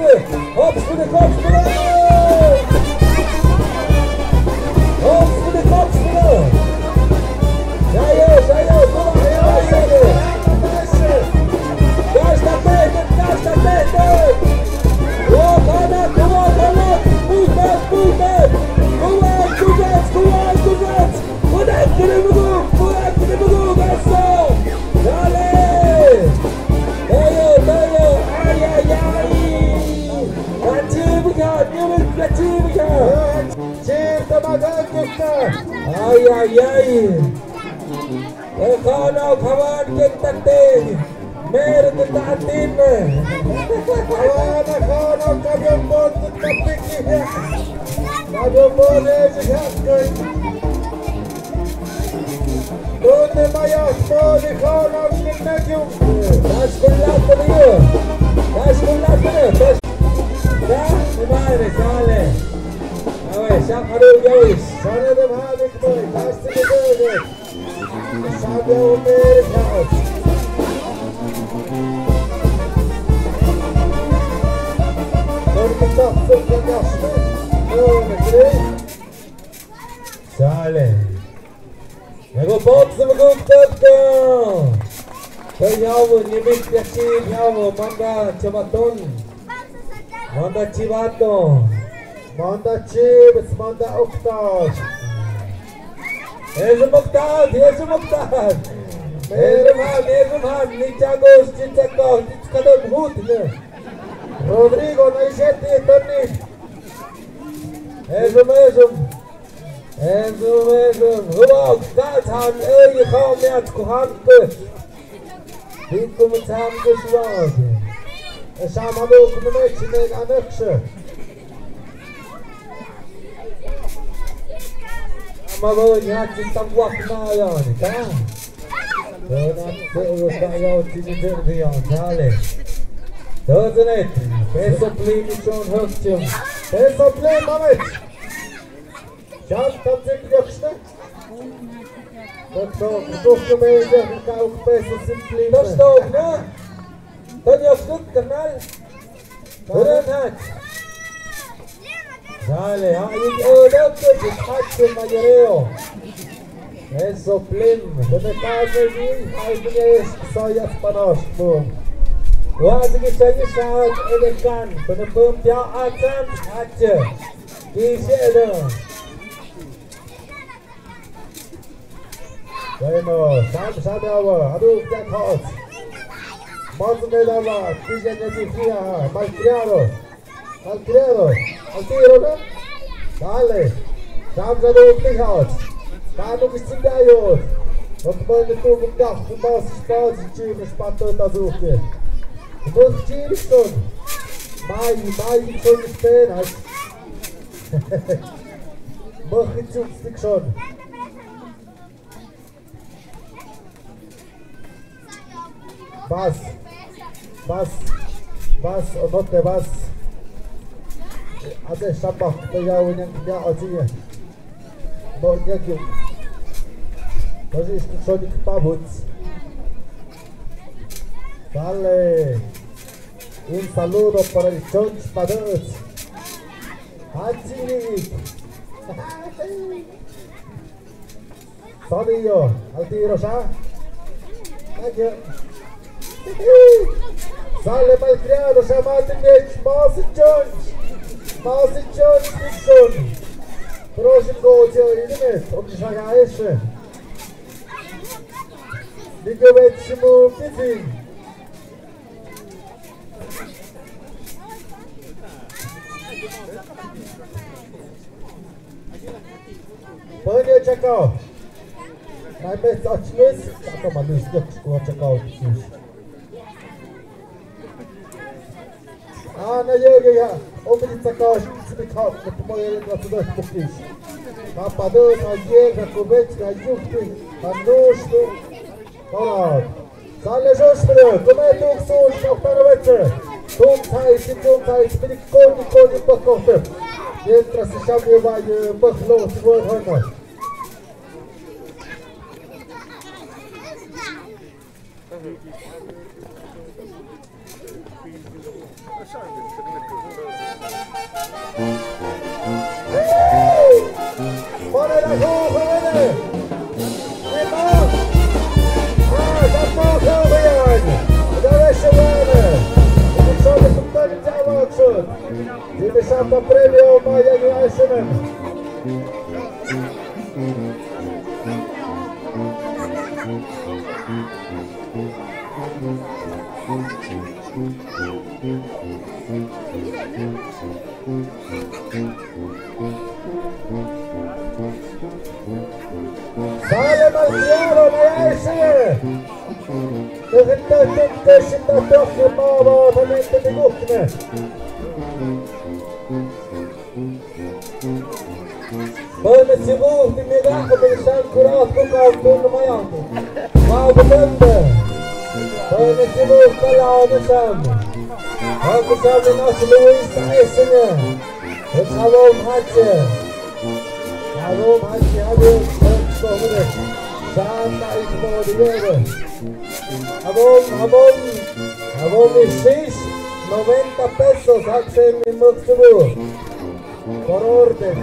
kopspelen. Kopspelen, kopspelen. Kopspelen, kopspelen. Jajo, kom maar, jajo. Daar staat Peter. Kom on, kom on. Move back. Go on, congrats. Goed uit de bedoel, that's all. Dale. Tayo. Katibikan. Cheer de magagukta. Ay. Ekano kawan kektatin. Meron kita atin na. Kawan kabyong bon kapiknya. Kabyong bon sihatkay. Donde mayas moli kawan kektatin. Tas kullat niyo. Madre, sale. A ver, Shakaru Yawis. Sale de Mavic Boy. Tas to the good. Sabe o mercado. Sale. Nego boxe me gukta. Kayawo nimit yakin yawo manda chamaton. Manda chivato. Manda chibs, manda octave. Esse Mokhtar. Erman, Nichagos, Chichakos, Chichkadon Hood. Rodrigo, Naisheti, Tony. Ezum. Huwag, Galtan, je gaat met Kuhanke. Die komt samen gesloten. En samen ook een beetje met Anukse. Maar we gaan het dan wachten naar ja. We gaan jou die aan halen. Dat is het. Peso play met zo'n hoogtje. Peso play, Mamet. Sjans, dat is het jongste. Dat toch je mee zeggen, ik ga ook peso simply. Dat is toch, ne? Dat is goed, kanaal. Hoe dan het? Dale, dat is het hartje mayoreo. Eso plim, de metade din, ai bine soia spanos, bom. Oase que chega saat elekan, până până pia atam, hace. Kiselo. Bueno, sam awa, adu jak hot. Mazne lava, tije ne fia, malcriado. Altiro, ne? Dale. Sam adu hot. Kano Kisindayo, Otmane Tugum Dach, Mas Spaz, Chim, Spato Tazuke. Most Chimson, Mai son Spain, Mochichuk Stickson. Bas, Onote Bas. Ade Shabak, Tayawin, Yaziya. Bonjour. Das ist schon die Pavutz. Vale. Un saludo para el Chonch Padot. Hachi. Sonio. Al tiro ya. Thank you. Sale malcriado, chamate Mitch. Masi Chonch Dixon. Proszę go udzielić, obniżania jeszcze. Ligować mu Fifin. Panie czekał. Najpierw oczmys, a to ma lusteczku, czekał. A na jego omilica kaže slikat po moje na tudaj pokiš. Na padel, na jega, kobec, na jukti, na noštu. Hvala. Sale žoštre, kome je tuk suš, na paroveče. Tum taj, koni pakofte. Jentra se šamljevaj bahlo svoj hana. Sorry. Pone la coja, viene. Eman. Dat mag heel weer. Daar is ze weer. Ik zal de compleet jou ook zo. Die is aan de premio, maar jij gaat ze Sale Malchiaro, ma essere! Det sitter tocchi bara för inte till guttne. Börne Sibur till mig och till Sankurat och avtunna mig anto. Mau bedömde. Börne Sibur kallar sam. Och sam en Luis Eisene. Och Salom Hatche. Salom Hatche hade stoppet. Santa Ismodiere. Abom is 90 pesos, hace mi Muxibur. Por orden.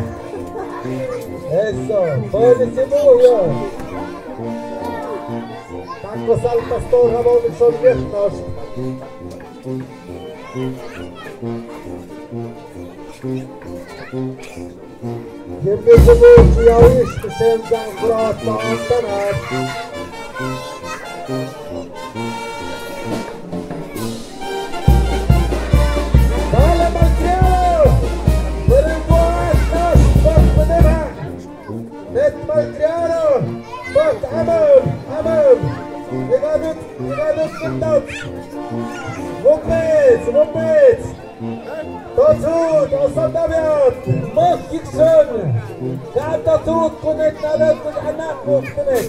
Eso, buenísimo yo. Tacos al pastor, Abom y son viejos. Jämfört med jag visste sen jag pratade om den här. Dale Malchiaro! För en buenas bort med den här. Net Malchiaro! Bort Amon! Vi går ut med dans. Vumpets! Tatsut, Osadaviat, Moskikson, Tatsut, Koneknadet, anak Moktenet.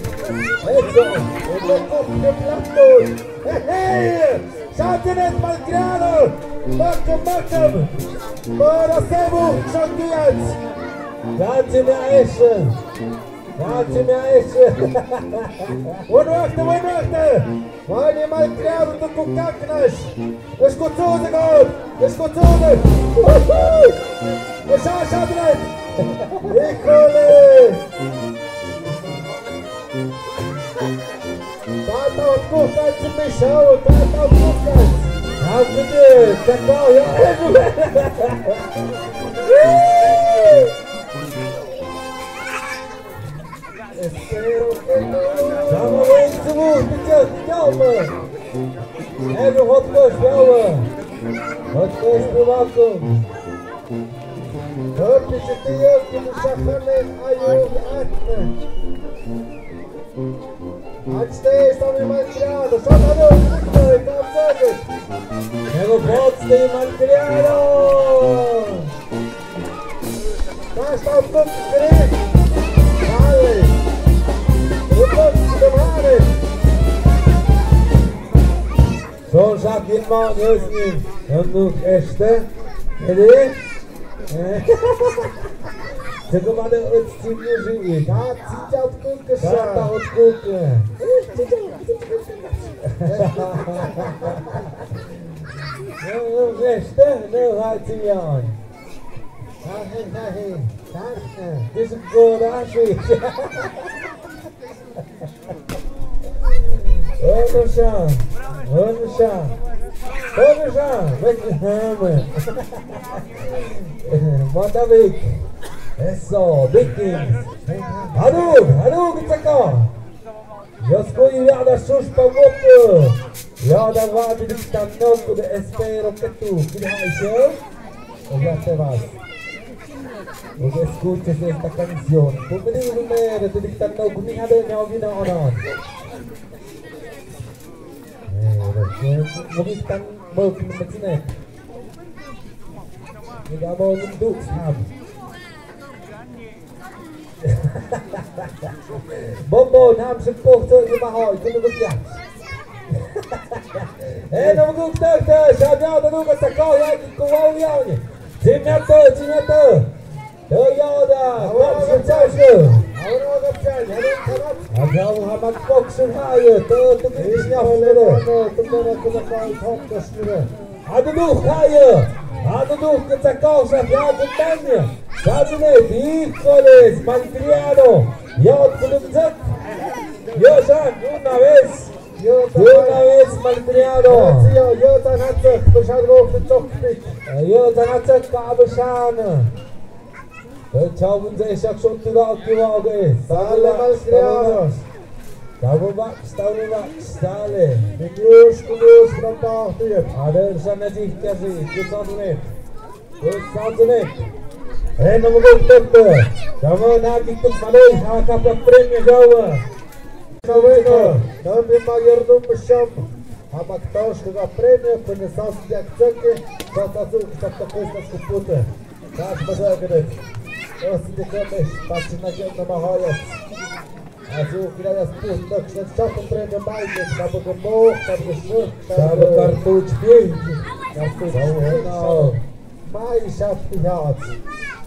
Eso, det plattor. Hej! Satinet Malchiaro, bakom, bara Sebo, Shankiat. Grazie mia esce. Buonanotte. Vai Malchiaro, tu cucacnas. Escutude, God. Escutude. Lascia Satinet. Eccole. Tata od kukac Michał, tata od kukac. Happening, czekał, ja. Espero que no. Chama bem de música, calma. É o hot gosh, calma. Hot gosh privato. Hörte sig till hjälp med schaffaren Ayur Atne. Att steg som i Malchiaro, så tar du upp det i kampsöket. Det går bort i Malchiaro. Där står upp direkt. Dale. Zo'n zak in man heeft niet. Dat doe ik echt, hè? Ready? Zeg maar de uitzien. Gaat ziet uit koeken, gaat uit koeken. Nou, echt, hè? Nou gaat hij aan. Dit is een goede aanzicht. Vamos já, vem, manda Vic, é só, Vikings, Hadug, Itzaka, jag skojar gärna suspa motor, ja där var vi lite nog och det är spel och ett tog, vill ha en show, och jag te vas. Och escuches esta canción, porque digo me te dictan no con hija de no vino o no. Một cái tăng bơ của mình thế này, người ta bơ những đủ tham, bơ tham sức cô chơi nhưng mà hỏi cho nó được chẳng. Ê nó cũng tơ sao nhau nó cũng có coi ai cũng có nhau nhỉ, chim nhát tơ, tơ nhau ra, con sẽ chơi chưa? Agak Muhammad Fox sengaja, tu kita siap lele, tu kita nak kena kau top dah semua. Aduh kaya, aduh kecakau saya tanya. Kazune Nicolas Malcriado, yo Kulumzak, yo San, una vez Malcriado, yo Tanatzak, Bashadro, Tokpik, yo Tanatzak Kabashan. Çabuk zeşak çok tıra aktiva ge. Sale Malcriados. Stavubak, sale. Kulus, Grandahtir. Ada sana jihkasi, kusadunet. Nomor tetap. Kamu nak ikut malai, akap premia Jawa. Kaweko, kami mayordom Sham. Amak taus juga premia penesas jakcake, satu kuis kuputa. Kas pasal kedet. Osti kemes, pasti nak nama hayat. Azu kira ya sput, nak satu premia baik, kamu gemuk, kamu besar, kamu kartuj pink, kartuj pink. Mai satu hat.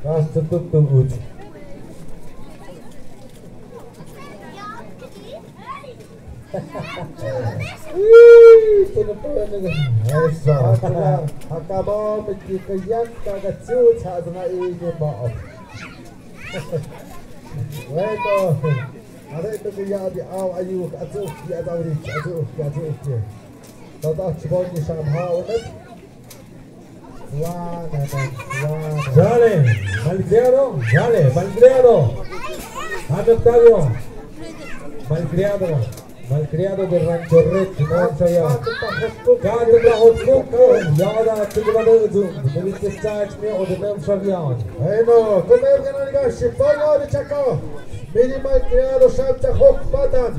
Kas tutup tunggut. Hakamo mekikayak kagatsu chazna ini maaf. Weto, ada itu dia di aw ayu katsu dia tawri katsu. Tada chiboni shamhao net. Dale, Malcriado. Octavio. Malcriado de Rancho Red, no saya. Kado lahot kuku, yada tigbalado, demikian charge order nam sabian. Eno, kumer kana niga shifalo de chako. Mini Malcriado shamcha hok patan.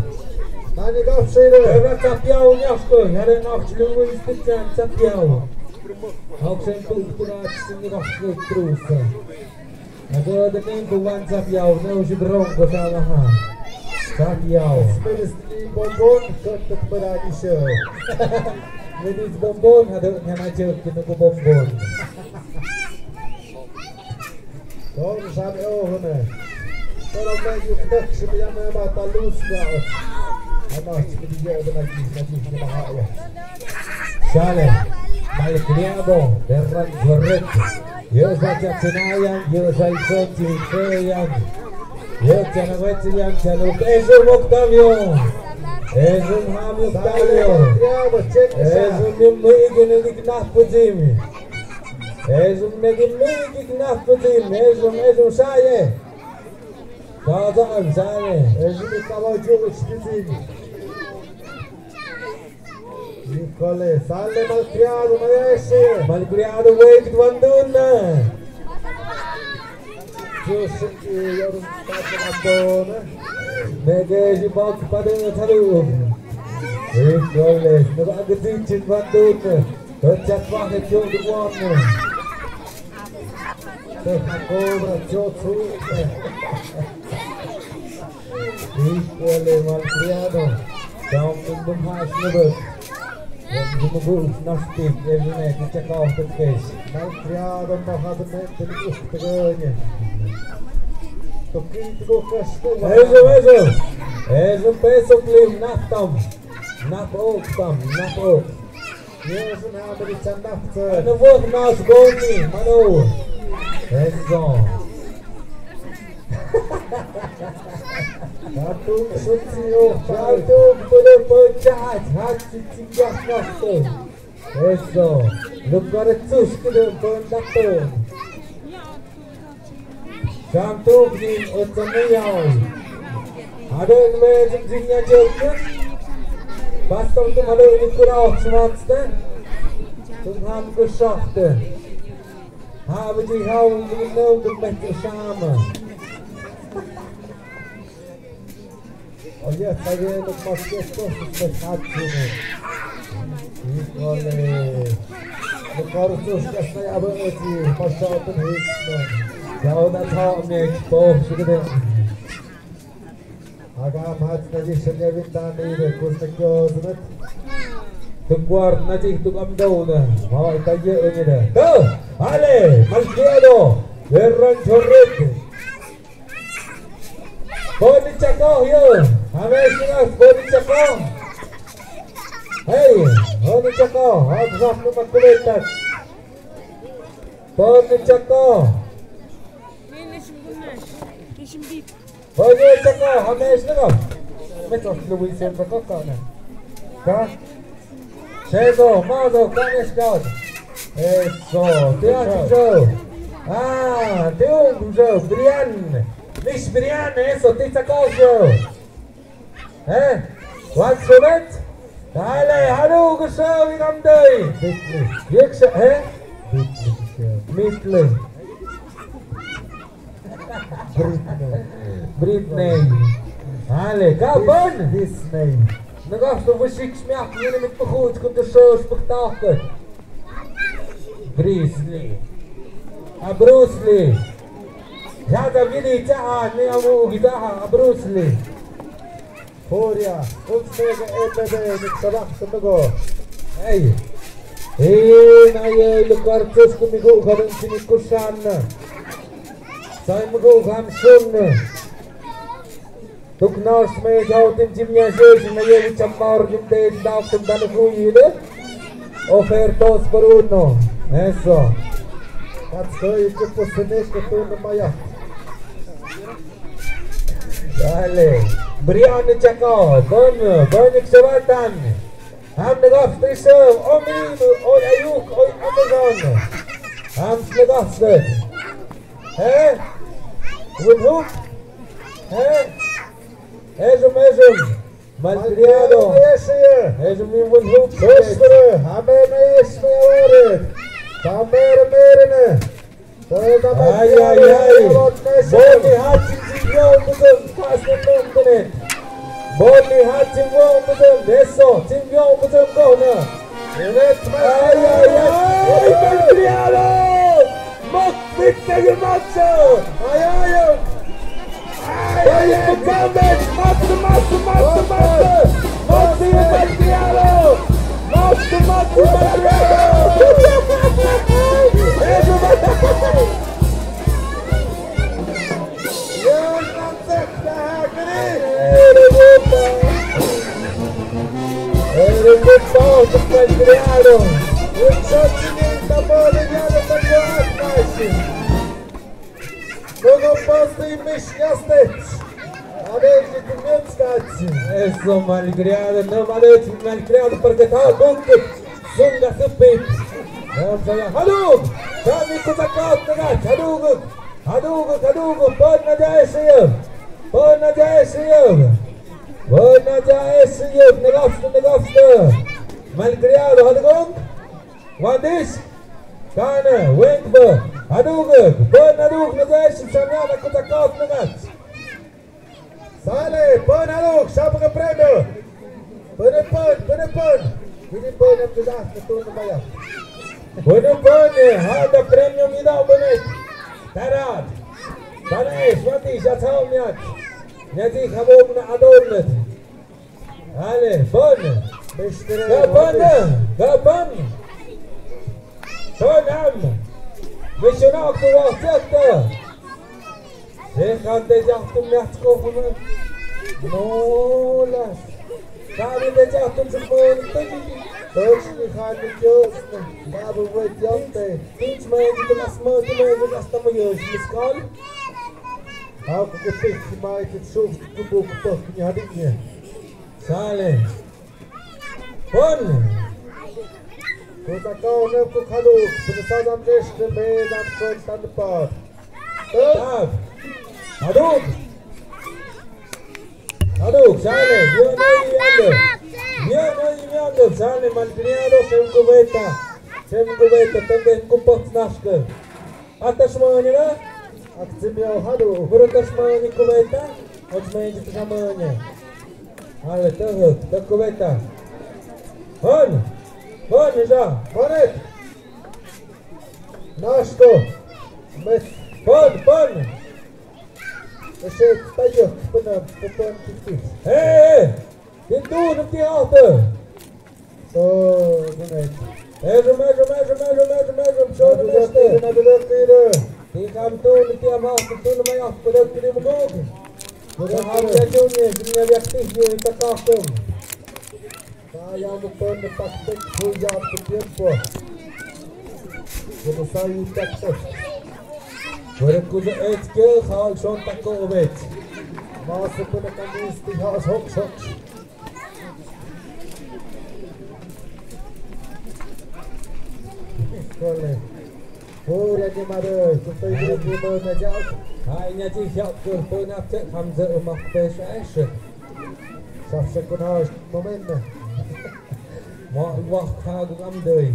Nani gafshire. Eva tapiao nyafko, yare nachlu istikan tapiao. Ook zijn toegelaten in de wachtrusa. Agora de tempo van tapiao, não se bronco já lá. Tapiao. Spelesti bombon untuk berani show. Medis bombon ada yang aja kita ke bombon. Kom sabi ohne. Kalau lagi kita sebenarnya mata lusnya. Anak seperti dia lagi bahaya. Sale. Malcriado de Rancho Red. Yo saja Senayan, yo soy Sochi, Seyan. Yo Chanawetian, Chanuk. Es un Octavio. Es un Javi Octavio. Es un Miguel Ignapuzim. Es un Miguel Ignapuzim. Es un Saye. Kazan Saye. Es un caballo Spizim. Nicole, sale Malcriado, não é esse? Malcriado, wait, Vanduna. Justo que eu não estou na Negej bak pada tharu. Nicole, não agadi Vanduna. Tercap pakai jauh di mana? Tercapora jauh. Nicole Malcriado. Kau belum has nebut. Gumugul nasib evine check off the case. Malcriado novamente no estranho. Toquinho casco. Eso peso clean naptam. Napoktam. Yes, na America napta. Ano work nas goni, mano. Eso. Katung sutio, katung boleh pecah, hati tinggal nafsu. Eso, lugar tus kena pendatang. Katung ni otomiyau. Ada yang mejengnya jauh. Bastang tu malu ini kurang semangat. Tuhan kesahte. Ha biji hau minum berbeza sama. Olha, está vendo como as pessoas estão fazendo. Olha, no coro dos que está aberto, passou por isso. Jauh nak tahu ni expose sudah. Agam hati nanti senyap bintang ni, kurang jauh. Tengkuar nanti tu amdau dah. Bawa tanya ini dah. Tu, ale, Malcriado, Rancho Red. Kau dicakap ya, habis sudah kau dicakap. Hej, oni čaká, hod zapnu na komentar. Oni čaká. Oni čaká, hameš nego. Metos lubi se čaká ne. Ka? Čego, mazo, kaneš kad. Eso, ty ačo. Ty umřel, Brian. Nicht Brian, eso, ty čakáš. Wat zonet? Dale, hallo, geschau, wie kam dei? Bittlich. Hä? Bittlich. Britney. Dale, Gabon. Disney. Dan gaf je voor ziek smaak, jullie met me goed, komt er zo spektakel. Grizzly. Bruce Lee. Ja, dat wil ik zeggen, nee, Bruce Lee. Fúria, consegue EPB, mit Sabato Mago. Hey, na ele quartos comigo, gamin sinikusan. Sai mago gam sun. Tuknas me jau tim jimnya jesh na ye chamar jimde dav tum dan ruile. Ofertos por uno. Eso. Atskoi que posenes que tu no maya. Dale. Brian Chakao, Bon Kesempatan. Ham negaf tisel, Omim, Oi Ayuk, Oi Amazon. Ham negafsted. Windhoek. Ezum. Malcriado. Ezum in Windhoek. Dostere, Hamen is meoret. Tamer merene. Ai. Boni hat zich jou moeten passen nemen. Boni hat zich jou moeten deso, zich jou moeten komen. Ai. Malcriado. Mok bitte matzo. Ai. Kamet, matzo. Matzo Malcriado. Matzo Malcriado. Malcriado. Uczocininta boleniana takoatnasi. Kogo postoji mišljastec. A neće ti mjeckaci. Eso, Malcriado, não malete, Malcriado, porque tá louco. Sunga supip. Vamos lá, Hadug! Kami kusakat nagat, Hadug, pon na jaesiyem. Negafste. Malcriado, Hadug. Wadis. Kana, Winkbe, Hadug, pon Hadug na jaesiyem, samyana kusakat nagat. Sale, pon Hadug, siapa ke premio? Pon. Ini pon yang sudah betul bayar. Hada premium mi dau bonet. Tarat. Tanesh, Mati, já são minhas. Neti acabou na adornet. Ale, bon. Gaban. Sonam. Missionar ku waktu. Sekan de jahtum nyatko kuma. Nolas. Kami de jahtum sepon tadi. Точно хали честно, бабу выйдёте. Ты смотри, нас смотрим, нас там есть мискаль. А как ты снимаете шоу в кубок, то не один. Сале. Пон. Куда кого в кухаду, принесадам дешке, бедам шон танпад. Так. Hadug, sale, Viano, sale, Malcriado, sem cubeta, também com portos nasca. Atas manhã, Akcimiał hadu. Brutas manhã cubeta, od manhã de manhã. Ale, to cubeta. Pon, já. Ponet. Naszko. Pon. Jeszcze tajok, pon tiktik. Tem tudo, tem alta. To, Ponet. Mesmo, show do mestre. Tem cam tudo, tem a volta, tudo maior, por eu queria um pouco. Por eu havia junior, minha actividade está cartão. yang pun taktik hujat ke tiempo. Como sai taktik. Berkuda etke hal schon tako obet. Masuk ke kamis di has hok. Boleh. Oh, dia mari. Kita ini bermajak. Hanya di siap ke punya cek hamza umak pesaish. Safsa kunah moment. Mau wah kagu amdei.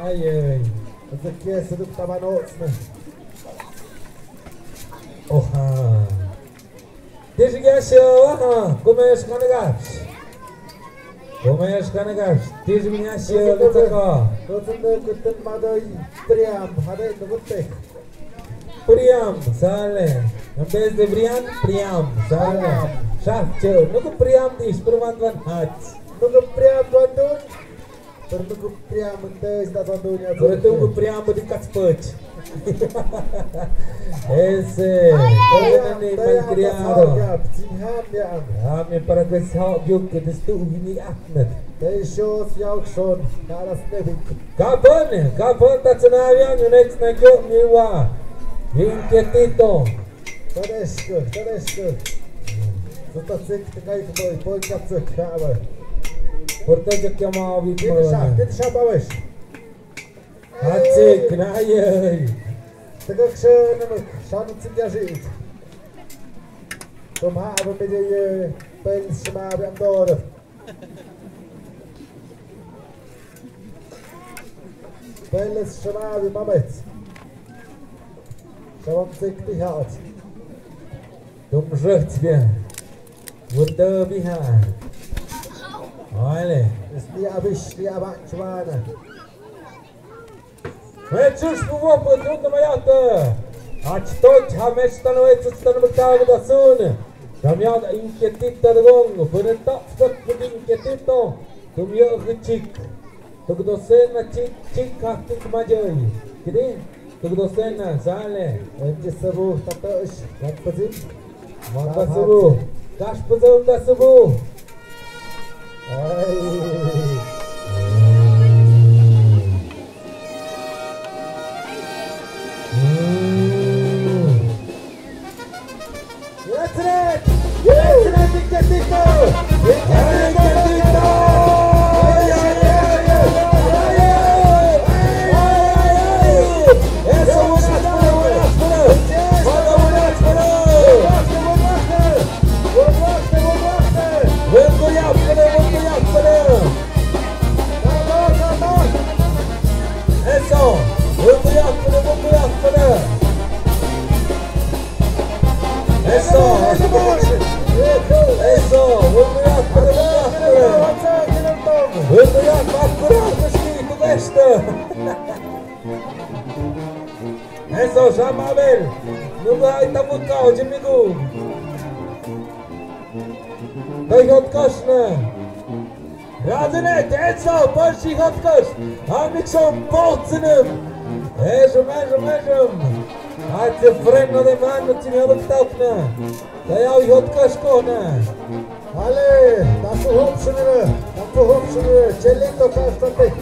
Ayy. Zakia seduk tabanot. Oha. Desgaste, começa com negócio. Começa com negócio. Desgaste, letzaka. Kita madai priam, ada itu betul. Priam, sale. Em vez de Brian, Priam, sale. Șapte, nu cu Priam dici, permanent hați. Nu cu priam bandun. Nu cu priam întâi da bandunia. Pentru cu Priam de cațpăci. Ese, ne mai criado. Ami para que se hau eu que destu vini atnet. Dei shows jau schon, cara snebik. Capone, tațănavia, nu neți na eu miwa. Inquietito. Tadescă. Să țic tăgai cu voi, poi capțăc, havă. Portăge cheamă vitmă. Cât șapa văși? Hațic, n-ai. Tăgăc și nămâc, și-anu țic ajit. Cum havă pe de pălți și mai aveam doră. Pălți și mai avem mameți. Și-am țic tihați. Dumră тебе. Urtă bihan. Oale. Slia bancioana. Meciuși cu vopă, nu mă iată. Aci toți hamești stanoveți să nu măcau da sună. Cam iau inquietito de gong. Până tot tot inquietito. Tu mi-o hâcic. Tu cu dosenă cic haftic majăi. Câte? Tu cu dosenă, sale. Înce să vă tatăși, l-am păzit. Manda subu. Caș păzăm da subu. Ia-ți-ne, Inquietito! Eso, chama Abel. Nu vai ta mutau, Jimigu. Dai hotkașnă. Razine, eso, pași hotkaș. Amiksom poținem. Ejum. Hați freno de mano, ține luptaukna. Dai au hotkaș kona. Ale, taku hopsune, celito kaștate.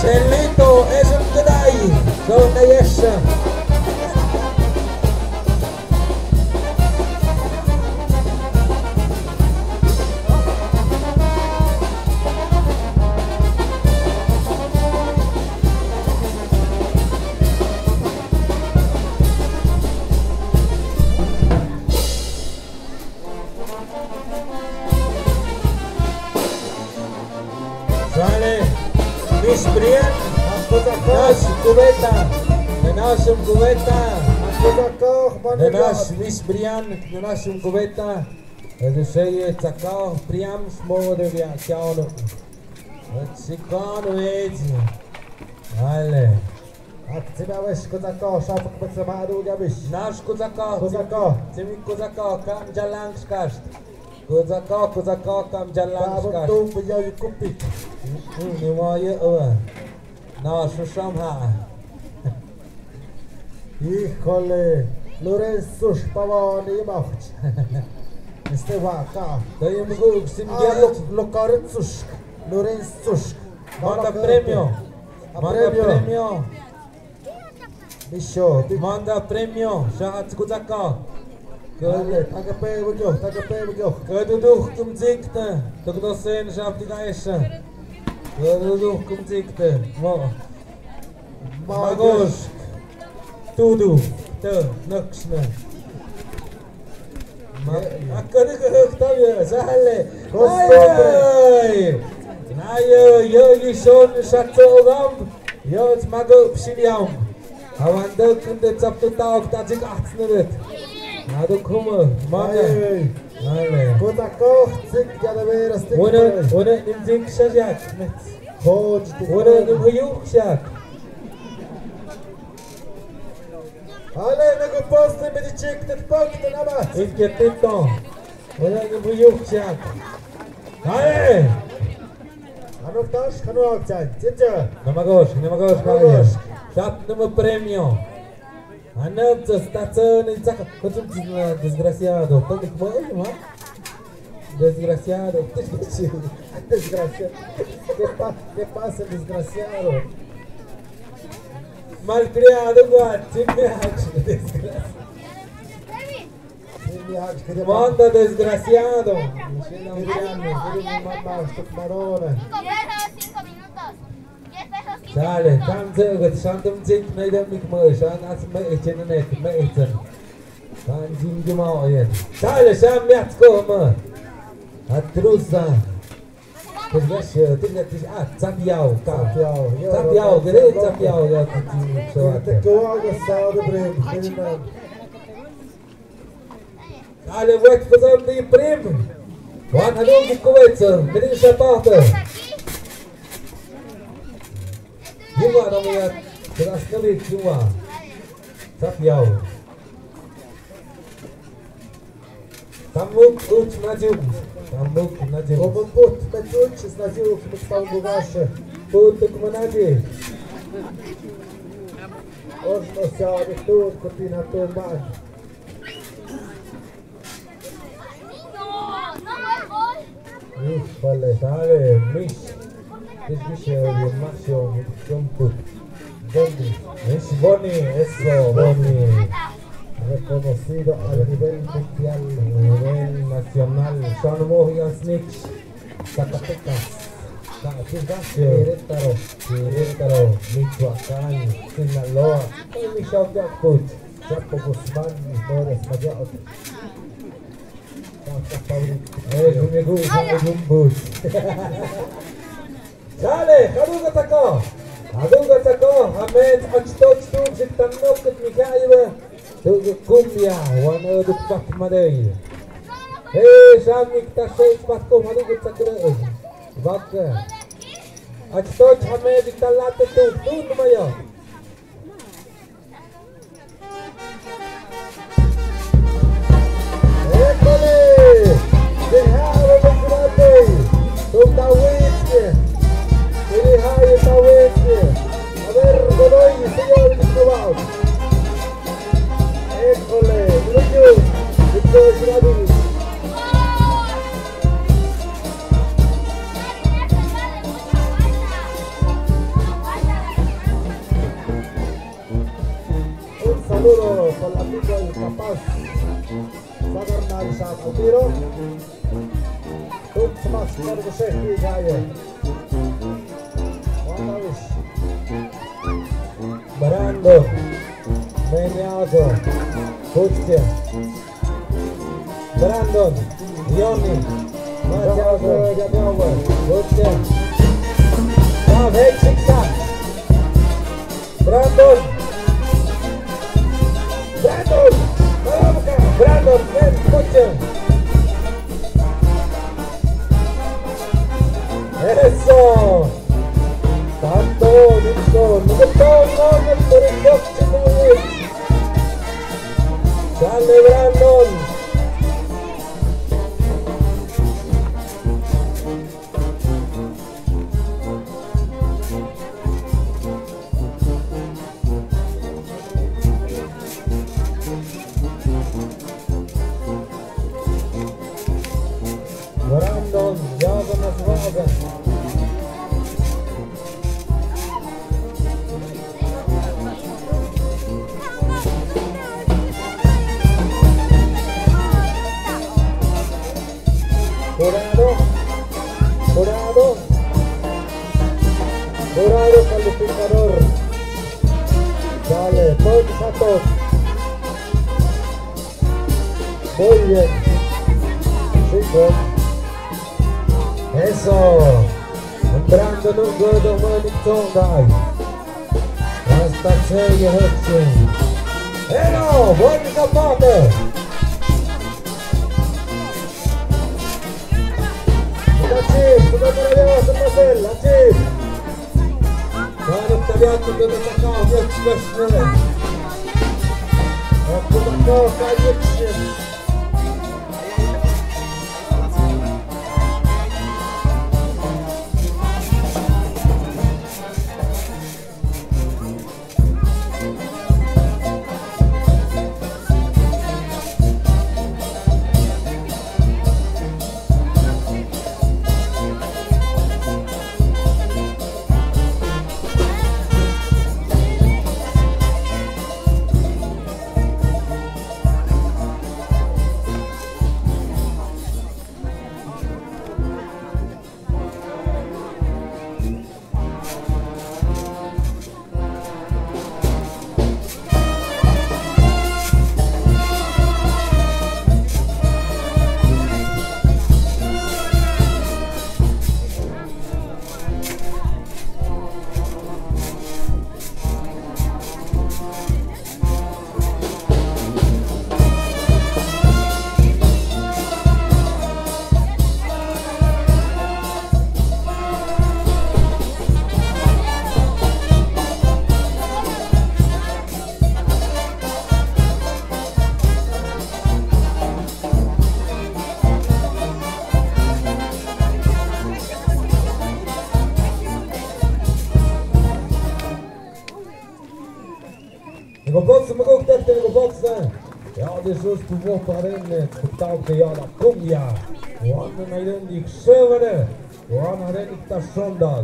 Celito, es un gdai. Donde yesha. Brian, Nenashum cubeta, Nenash Miss Brian, Nenashum cubeta, el sei tzakah Priam smode via chiano. Tzikano ezi. Ale. Akcimiałeś kozaka, szafek potrzebadu udziałeś. Nasz kozaka. Cimi kozaka, kam jalang skaszt. Kozaka, kam jalang skaszt. Tam tu wyjął kupić. Nie moje No, szamha. Híjole. Lorenzo Spavani gemacht. Ist der Waka. Da je mogu simgiat. Lokarenzusk. Lorenzusk. Manda premio. Manda premio. Misho. Manda premio. Shahat kuzaka. Tagape begjoh. Keduduh kumzikte. Tugdosen shaft die Geisha. Keduduh kumzikte. Mo. Magos. Tudu. Te. Nuksne. Akkadi kehuktavi. Sahalle. Ayy. Nayo. Yo schon Schatzogam. Yo it's mago psiliam. Awanda kunde zaptu taok tajik 18 net. Nadu kuma, mana? Nale. Kota koch, zik gadavera stik. Ona nim zik shajak. Coach. Ona nim huyuk shak. Ale, nego poste med die chick det pakte nabat. Ik get dit dan. Ona nim huyuk shak. Ale. Anok tash kanu akchan. Tja. Namagos kaya. Shat nummer premio. Anap stazione desgraciado. Tanto como ele, mano. Desgraciado. Desgraciado. Que pasa, desgraciado? Malcriado, guarda. Manda desgraciado. Sale, kan zeget, shantum zik, neidem ik moe, shan as me echen net, me echen. Kan zin gemau yen. Sale, sham miat koma. Atrusa. Tigat Zapiao, Zapiao, gerät Zapiao, ja, die Te koaga saude brem. Sale, wordt verzameld die prim. Wat had ook gekozen, met een chapachte. Juma dan weer, terus kali Juma. Zapiao. Tamuk uch najum. Tamuk najum. Om put met uch is najum met pangugashe. Put kum naji. Orno saude tur kotina tomad. Vale, sale, Mish. Es Michel, el Macho, Jumpu. Boni, eso, Boni. Reconocido a nivel mundial. A nivel nacional. Son Mojias Nix. Zacatecas. Querétaro, Michoacán, Sinaloa. Y Michel Jacput. Chapo Guzmán, Flores Mayotte. Gumigu, Gumbus. Sale, Haduga Tako. Hamed, Achtoch, Zitanok, Mikhaeva. Cumbia, one of the Pakmadei. Hey, Shamik Tashay, Patko, Haduga Tako. Vodka. Achtoch, Hamed, Talate, two, Mayo. École! Derrame do Grande! Toda Whisky! Ele raio da Whisky! A ver, Godoy, senhor Cristóbal! École! Bruno! Victor Grande! Un saludo con la amiga del Capaz. Sagarnal sa Tiro. Tot smash for the safety guy. Barando, Meniago, Putzke, Brandon, Yoni, Matiago, Gabriel, Putzke, David Siksa, Brandon, Ben Putzke. Eso! Tanto, listo, no, por el box, sale Brandon. Dorado calificador. Dale, puntos a todos. Muy bien. Super. Eso. Entrando en un good morning Tondai. Hasta serie Hudson. Hello, buen zapate. La chip, sulla meravigliosa Marcel, la chip. Dale, tagliato che da cacao, che espressione. Ecco da cacao, cagliacci. Boxen, maar ook dat tegen boksen. Ja, dit is dus bijvoorbeeld erin. Betaald ja, dat kom ja. We hadden naar den die zeven. We hadden naar den die zondag.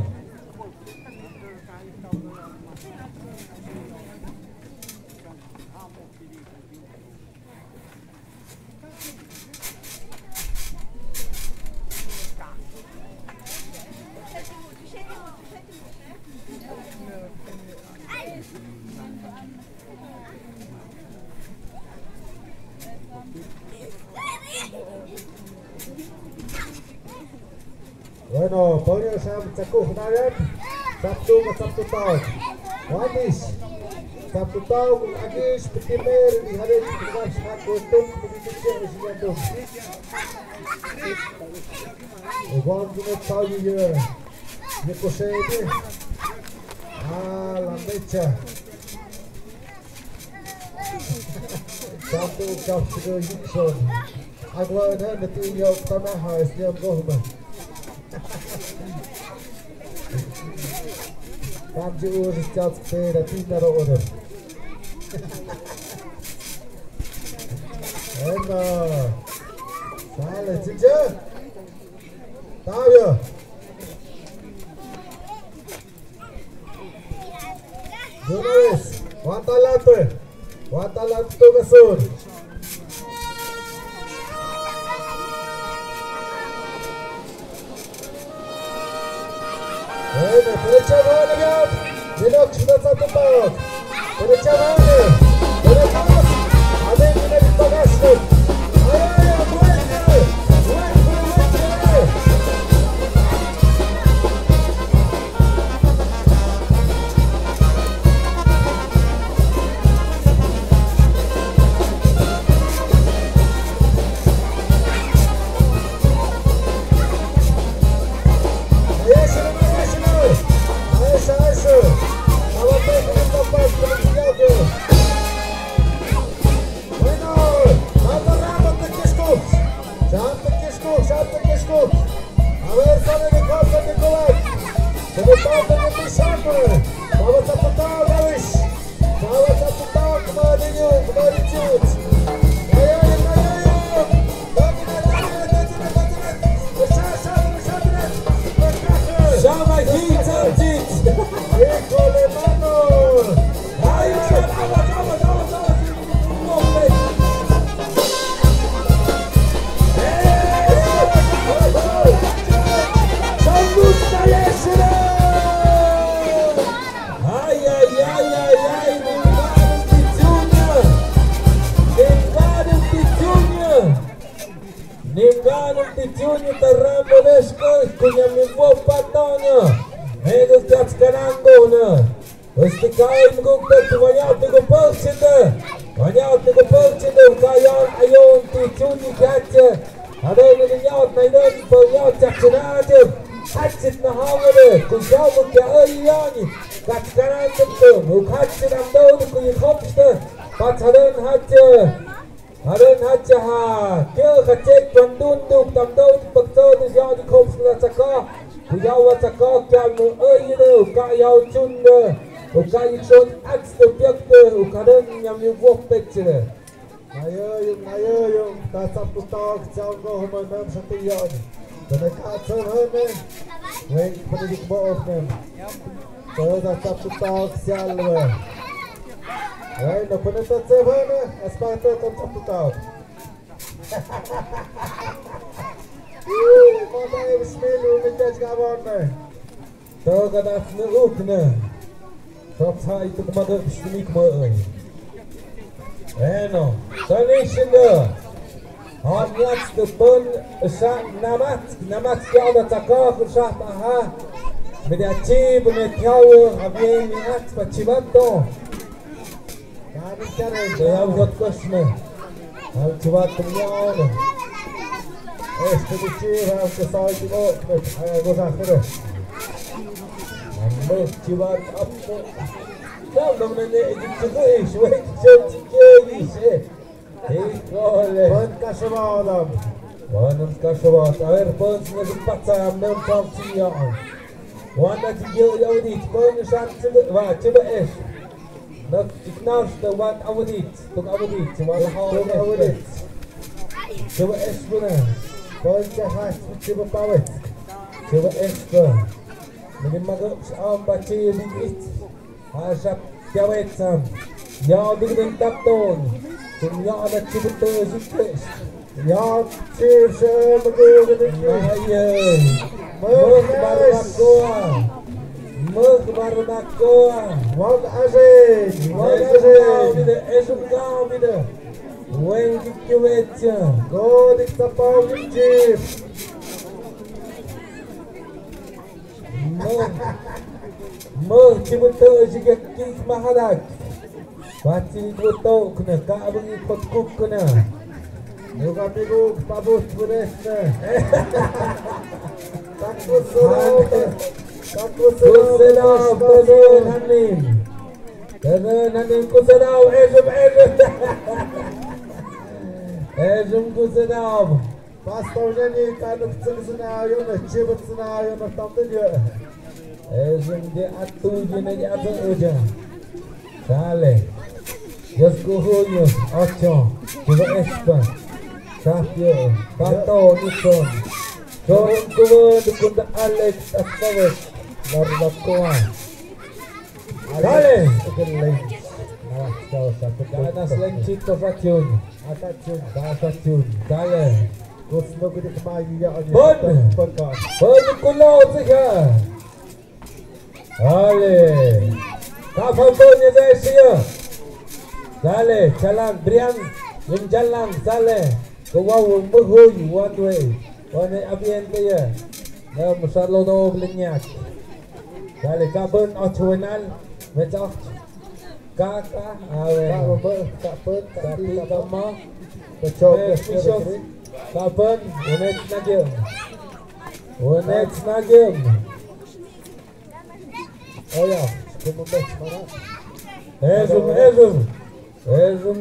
Bueno, ponios sam cakuh nayan. Sabtu ke Sabtu tahun. Wanis. Sabtu tahun lagi seperti mer di hari dengan sangat untung begitu saja siapa. Orang juga tahu juga. Ni koseh ini. Lambeca. Sabtu kau sudah Yukson. Agak ada nanti yang tanah harus dia berubah. Kamji uur stelt spelen 10 naar de orde. En Sale, zit je? Daar je. Doe nou eens. Wat al laten toegezoen. Bueno, percevane gap. Dinok sudah satu tahun. Percevane. Percevane. Ada yang tidak dipakai. Ayo, buat. École manos. Ahí está, vamos. Nimganem tichunya teramo desko kunya mimbo patonya ego katskanango na ustikai mguk ta tuwanyao tigo perchita kayan ayon tichunya kacha adene nyao naiden penyao chakchanajem hatsit na hawade kushao mukya ayani katskananjem tu ukhatsit amdo kuyi khopsta pathaden hatche Haren hacha ha, kêu khát chết tuần đun đục tầm đâu bậc thơ từ giàu thì không là chắc có, từ giàu là chắc có kêu một ơi như đâu, cả giàu chun đâu, cả những chun ác từ tiếc đâu, cả đơn nhằm như vô bết chứ đâu. Này ơi, ta sắp tụt to, cháu có hôm nay năm sắp tới giờ, giờ này cá sớm hơn đấy, vậy phải đi bộ này, giờ ta sắp tụt to, cháu rồi. Đấy, nó phân tích sớm hơn đấy, Esparta không sắp tụt to. Con đây bismillah mình chơi cả bọn này. Tớ cái đáp nữ úc nè, sắp thay tụi mà được bismillah mơ ơi. Đấy nó, tớ đi xin nữa. Họ nhắc từ bên sáng namat kéo đã chắc có cũng sát ha. Mình đã chi bên này theo hợp viên mình hát và chi bắt đó. Tôi học rất có sẵn. Học chi bắt cùng nhau nè. Este de chi học cái soi chi bộ, có ra cái rồi. Mình chi bắt ấp đó. Sao đồng này này chỉ có ý xuôi chơi chi chơi gì xe. Thế có lẽ. Bun kaşıvadım. Bunun kaşıvat. Ağır bınsına bir patsam nem tam çiğyan. Wanda tiga audit pun satu wah cuba es. Nak ignore the one audit, tuk audit, cuma Tuk audit. Cuba es pun. Pun cahas cuba pawet. Cuba es pun. Mungkin magak am baca bingit. Asap jawet sam. Ya dengan tapton. Dunia ada cuba terjukis. Ya çirse mıgı Ayy. Mıh barbacoa. Wag azin. Esum kau bida. Weng dikewetja. Go dik tapau dikjip. Mıh cibuto jika kis mahadak. Pati buto kena kak bengi kotkuk kena. Nuka miguk pabut buresne. Takut suruh. Kusedau Tazan Hanim. Tazan Hanim kusedau Ezum kusedau. Pastavjeni kanuk tsıgzına yonu, çıbıtsına yonu tamdı diyor. Ezum de atu jene de atu uja. Sale. Jaskuhunyo, ocho. Juga espa. Sahyo, Pato, Nixon. Sorong kuwa dukunda Alex Aspavet. Barbacoa. Dale. Ganas lencito facciun. Atacun. Dale. Gosno gidi kemayu ya ani. Bon kulo siya. Dale. Kafafonya Zesia. Dale. Jalan Brian. Yung jalan. Dale. Kawawang maghuy. One way. One ambiente ya. Na masalo na oblinyak. Dale kabun ochuenal. Mechok. Kaka. Awe. Kapın. Tapi kama. Çok. Kabun. Unet nagyum. Oh ya. Kumu beş mana. Ezum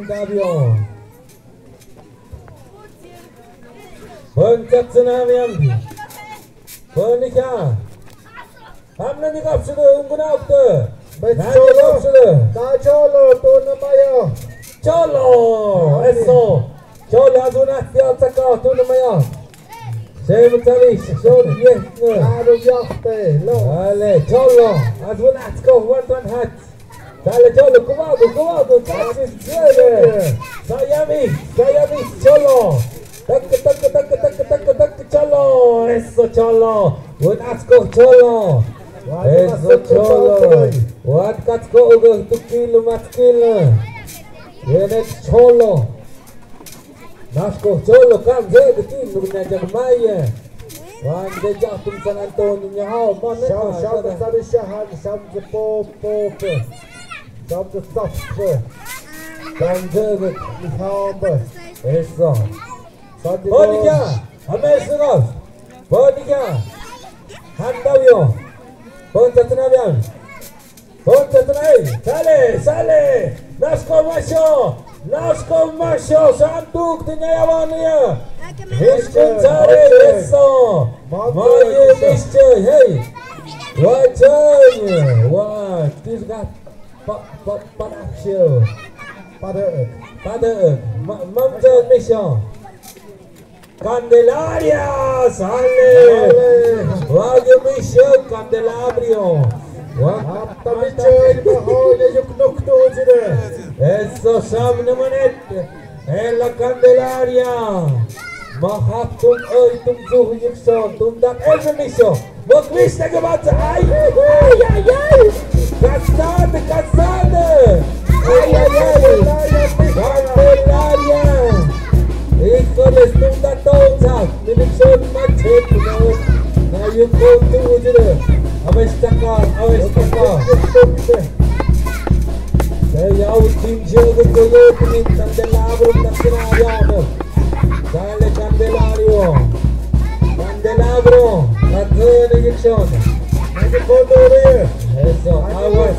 Gabion. Bangkat senamiam. Pernikah. Hamna ni kapsuda ungkuna upta. Cholo tu namaya. Cholo. Eso. Cholo aduna tiap sakau tu namaya. 27, son 10. Aro jachte, lo. Dale, Cholo, haz un asco, one hat. Dale, Cholo, comando, casi 9. Sayami, Cholo. Tac, Cholo. Eso, Cholo. Un asco, Cholo. Eso, Cholo. One katsko, 2 kilo, matkilo. Viene Cholo. Nasko, Cholo, kam, zegetin, lugna jagmaya. Wan de jatum San Antonio nya ha mon Sham de sabe shahan, sham de pop. Sham de stop. kan zeget Lihambe. eso Sadi Bodika Amesros Bodika Handavio Pontatnavian Sale Nasko Masho Santuk Tinayavania Mishkuntare eso Maye Mishche hey Wajanya Wah Tisgat Panakshio Pada Mamja Mission Candelaria sale Wagyu Mission Candelabrio Eso Shamne Manet la Candelaria Mahaptum tum zuh yikson tum dak Mission Mokviste gebat ay Cansade Candelaria Híjoles, tum da tonsa Nilipson machet na yung kontu dito Awes taka Kaya utim jogo koyo Punin Candelabro na sinayano Dale Candelabro Natun injection Eso, aguas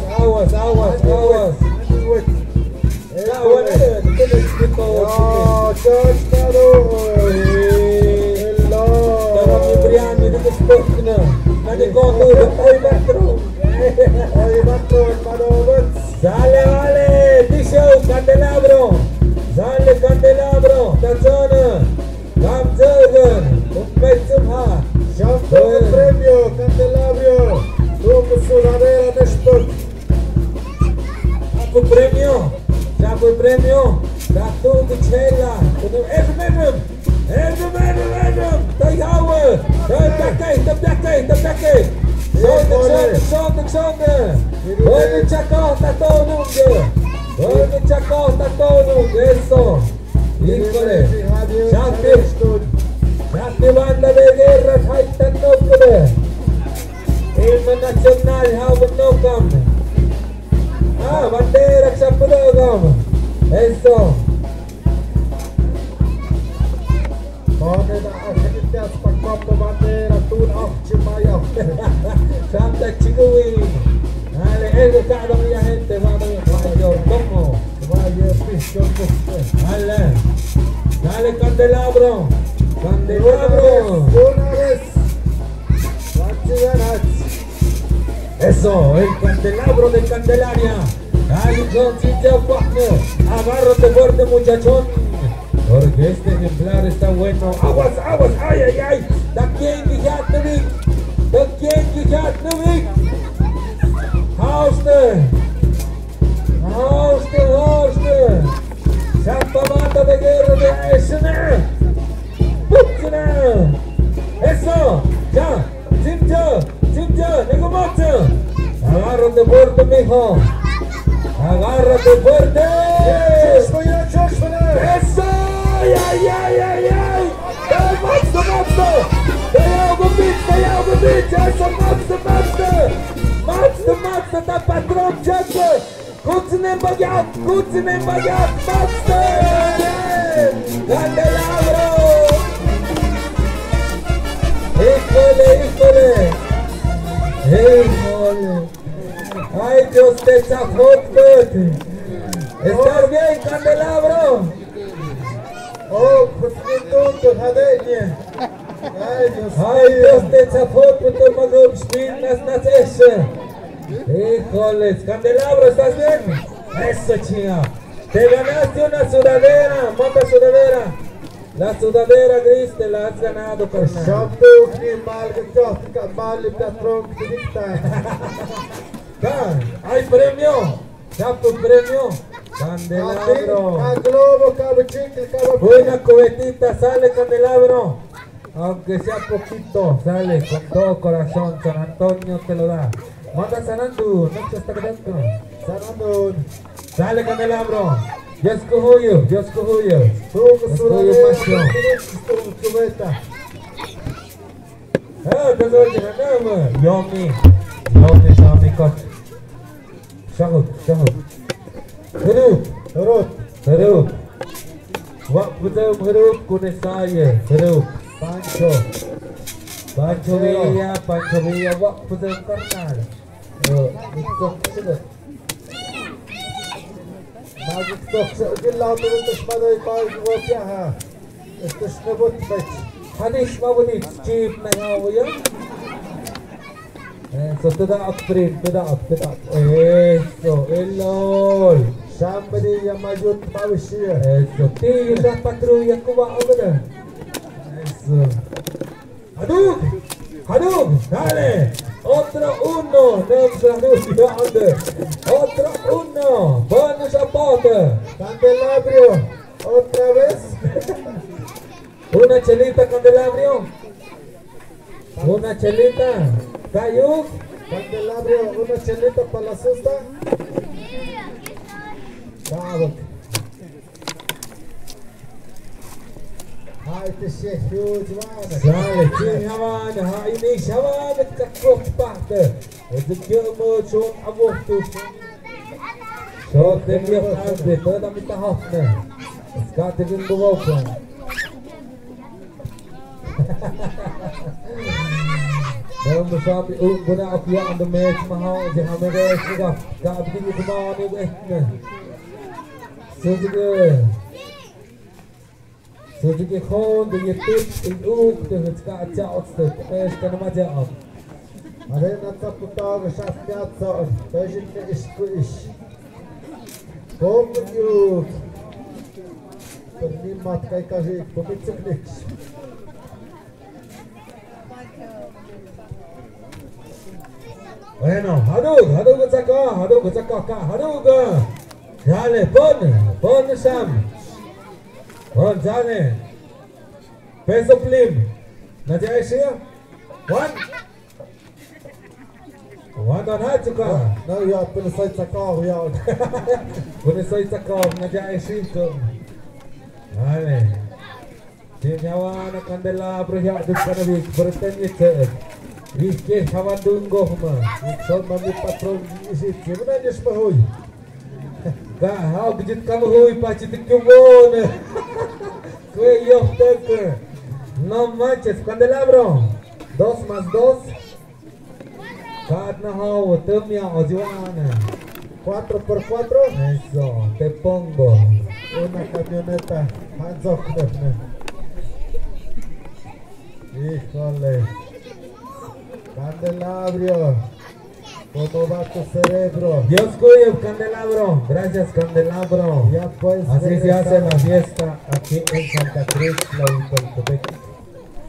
Sale, Tisho, Candelabro, Tazona, Gamzagan, Umpetsumha, Premio, Candelabro, Lucas Sudadera de Sport. Já foi prêmio, da tudo de Chela, Tapeque, Sonde, Olha Chacó, tá todo mundo, isso, híjole, já te banda de guerra, Haitan Nokule, Ilma Nacional, Havan Nokam, bandera Chapudogam, eso. Santa Chigui. Dale, eso cada mi gente, vamos mayor como. Dale Candelabro. Una vez. Eso, el Candelabro de Candelaria. Dale John Cintia Wagner. Agárrate fuerte muchachón. Porque este ejemplar está bueno. Aguas, ay. Da quién Gigatnevik. Hauste. Santa banda de guerra de Esene. Eso, ya. Cintia, Negomote. Agárrate fuerte, mijo. Agárrate fuerte. Eso. Ay. Max. Tem algo bit. Essa Max. Tá patrão, Jacke. Kutzenen bagiat. Max. Candelabro. Híjole. Ay, Dios te chafote. ¿Estás bien, Candelabro? pues qué tonto, Jadeña. Ay, Dios te chafote, tu magum spiel, nas ese. Híjoles, Candelabro, ¿estás bien? Eso, chinga. Te ganaste una sudadera, manda sudadera. La sudadera gris te la has ganado, carnal. Shabduk ni mal que mal y patrón que dicta. Hay premio. Chapo premio. Candelabro. Globo, cabo chicle, cabo. Una cubetita, sale Candelabro. Aunque sea poquito, sale con todo corazón. San Antonio te lo da. Manda San Antonio, no te está quedando. San Antonio. Sale Candelabro. Dios cojuyo, Dios cojuyo. Cubeta. Te doy la nama. Yomi, Yomi, coach. Shahud. Harup. Wak betul harup kuning saya. Harup. Pancho Villa, wak betul karnal. Itu sudah. Magic Talk, gillau turun sebagai kau juga ha. Itu sebut baik. Hadis mabudi cheap na ngaw ya. So tidak upgrade. So elol. Somebody yang maju manusia. So tiga patrulla kuwa ada. So. Hadug, dale. Otro uno, no ada. Otro uno, bonus apote. Candelabro, otra vez. Una chelita Candelabro. Una chelita. Cayuk. Candelabro, una chelita para la susta. Cabot. Hai te huge man. Sale, tin hawan, hai ni shawan ka kopate. Het gelmo zo'n abortus. Zo den je afde, dat met de hafne. Het gaat er in bewogen. Dan moet je ook bijna op je aan de match maar houden. Ze gaan met de rest af. Ga op die gedaan ook echt. So je gewoon de je tips in ook de het gaat hetzelfde. Eerst kan maar zeggen. Arena Taputaga schafft ja so. Das ist gut. Kom je. Per niemand kai kazi, pomitzuk niks. Bueno, Hadug Hadug. Dale, pon Sam. Pon, dale. Peso plim. Nadia is here. One on Hatsuka. Nou ja, kunnen zij zakar, ja. Kunnen zij zakar, Nadia is here. Dale. Tinyawa na Candelabro ya dukkanavik bertenye. Rike hawandungo ma. Zo maar die patroon zit. Je moet niet eens behooi. Ga, hou gejit kamu hui pachi tikubon. Kue yofteke. No manches, Candelabro. 2 más 2. Kaat na hau, temia ojuana. 4x4. Eso, te pongo. Una camioneta. Hands off. Híjole. Candelabro. ¿Cómo va tu cerebro? Dios cuide, Candelabro. Gracias, Candelabro. Ya pues. Así se hace la fiesta aquí en Santa Cruz, Tlahuitoltepec.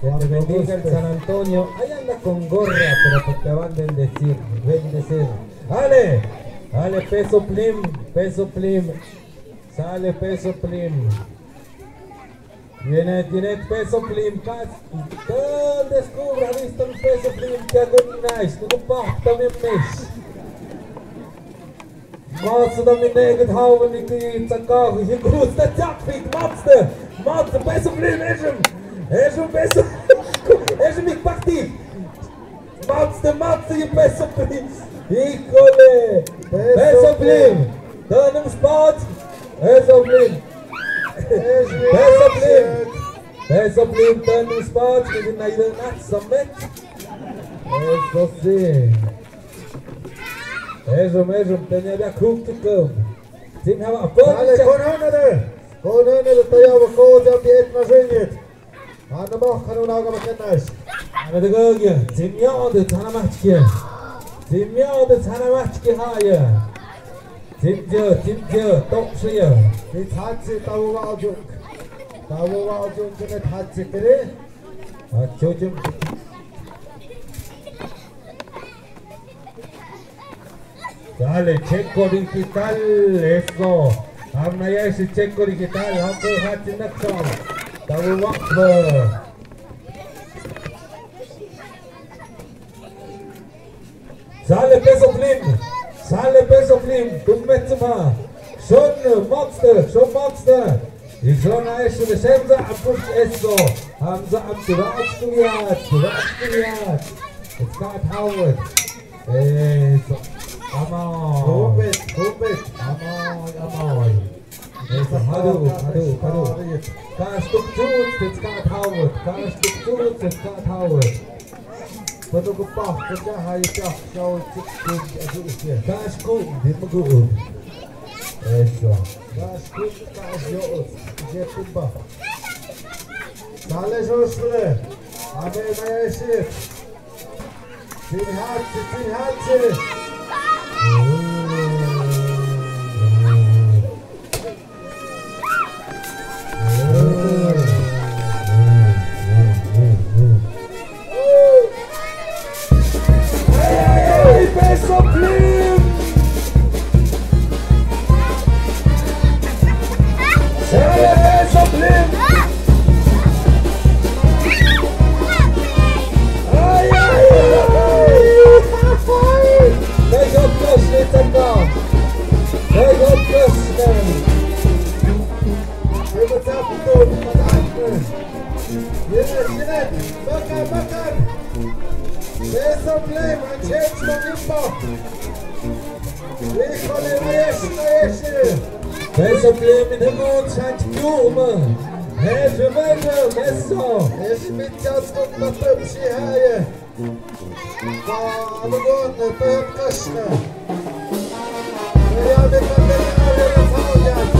Que te bendiga el San Antonio. Ahí anda con gorra, pero te van a bendecir. Dale, peso plim. Sale peso plim. Viene peso plim. Când descubra visto el peso plim que hago nice. Nu pachta med mish. Matse da min eget haven i tsakah. Je gusta tjafik Matse peso plim Ejum peso. Ejum ik paktiv. Matse je peso plim. Híjole. Peso plim. Dönüm spot. Peso plim. Peso plim, turning spots, with the Naiden at summit. Eso sí. Eso, tenía ya cook to come. Sin have a fun. Dale, kon hönne, taja var kod, jag blir ett maskinit. Han bak, han laga makinnas. Ana da gagya, timyadı tana maçki haya. Timce, topşuya. Die hat sich da auch. Tahu wajib kena hati kiri. Cucum. Dale, check digital, let's go. Hamna ya si check digital, hamna hati nak kau. Tahu waktu. Sale peso flim, tummetsma. Schon Monster. Ich schon heißt du Schemza abpush esso. Hamza abdurachstuyat. It's got Howard. So. Amoy. Amoy. Hadu. Kastuk tut, it's got Howard. Quando o papo já raio já o tipo Kasku, dimagu. Eso. Kasku kasjo, jetumba. Dale Joshua. Ame maesi. Tin hat. Bakar. Peso flame and change the limbo. Peso flame in the moon, change Juma. Head remember, Messo. Esse mitjatskot na pepsi haie. Paalugon, pepkasna. Ja, vi kan lägga ner fagen.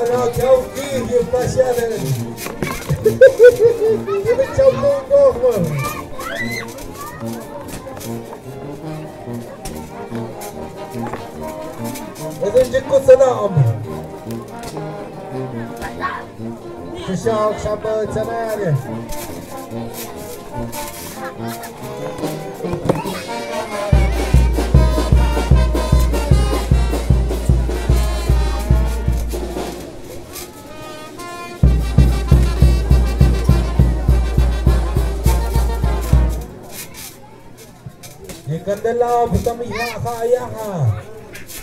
No, que é o vídeo passeando. Ele te alongou, mano. Eu tenho que salam. Fechou, chamou de cenário. Kandela vitamiha kaya ha.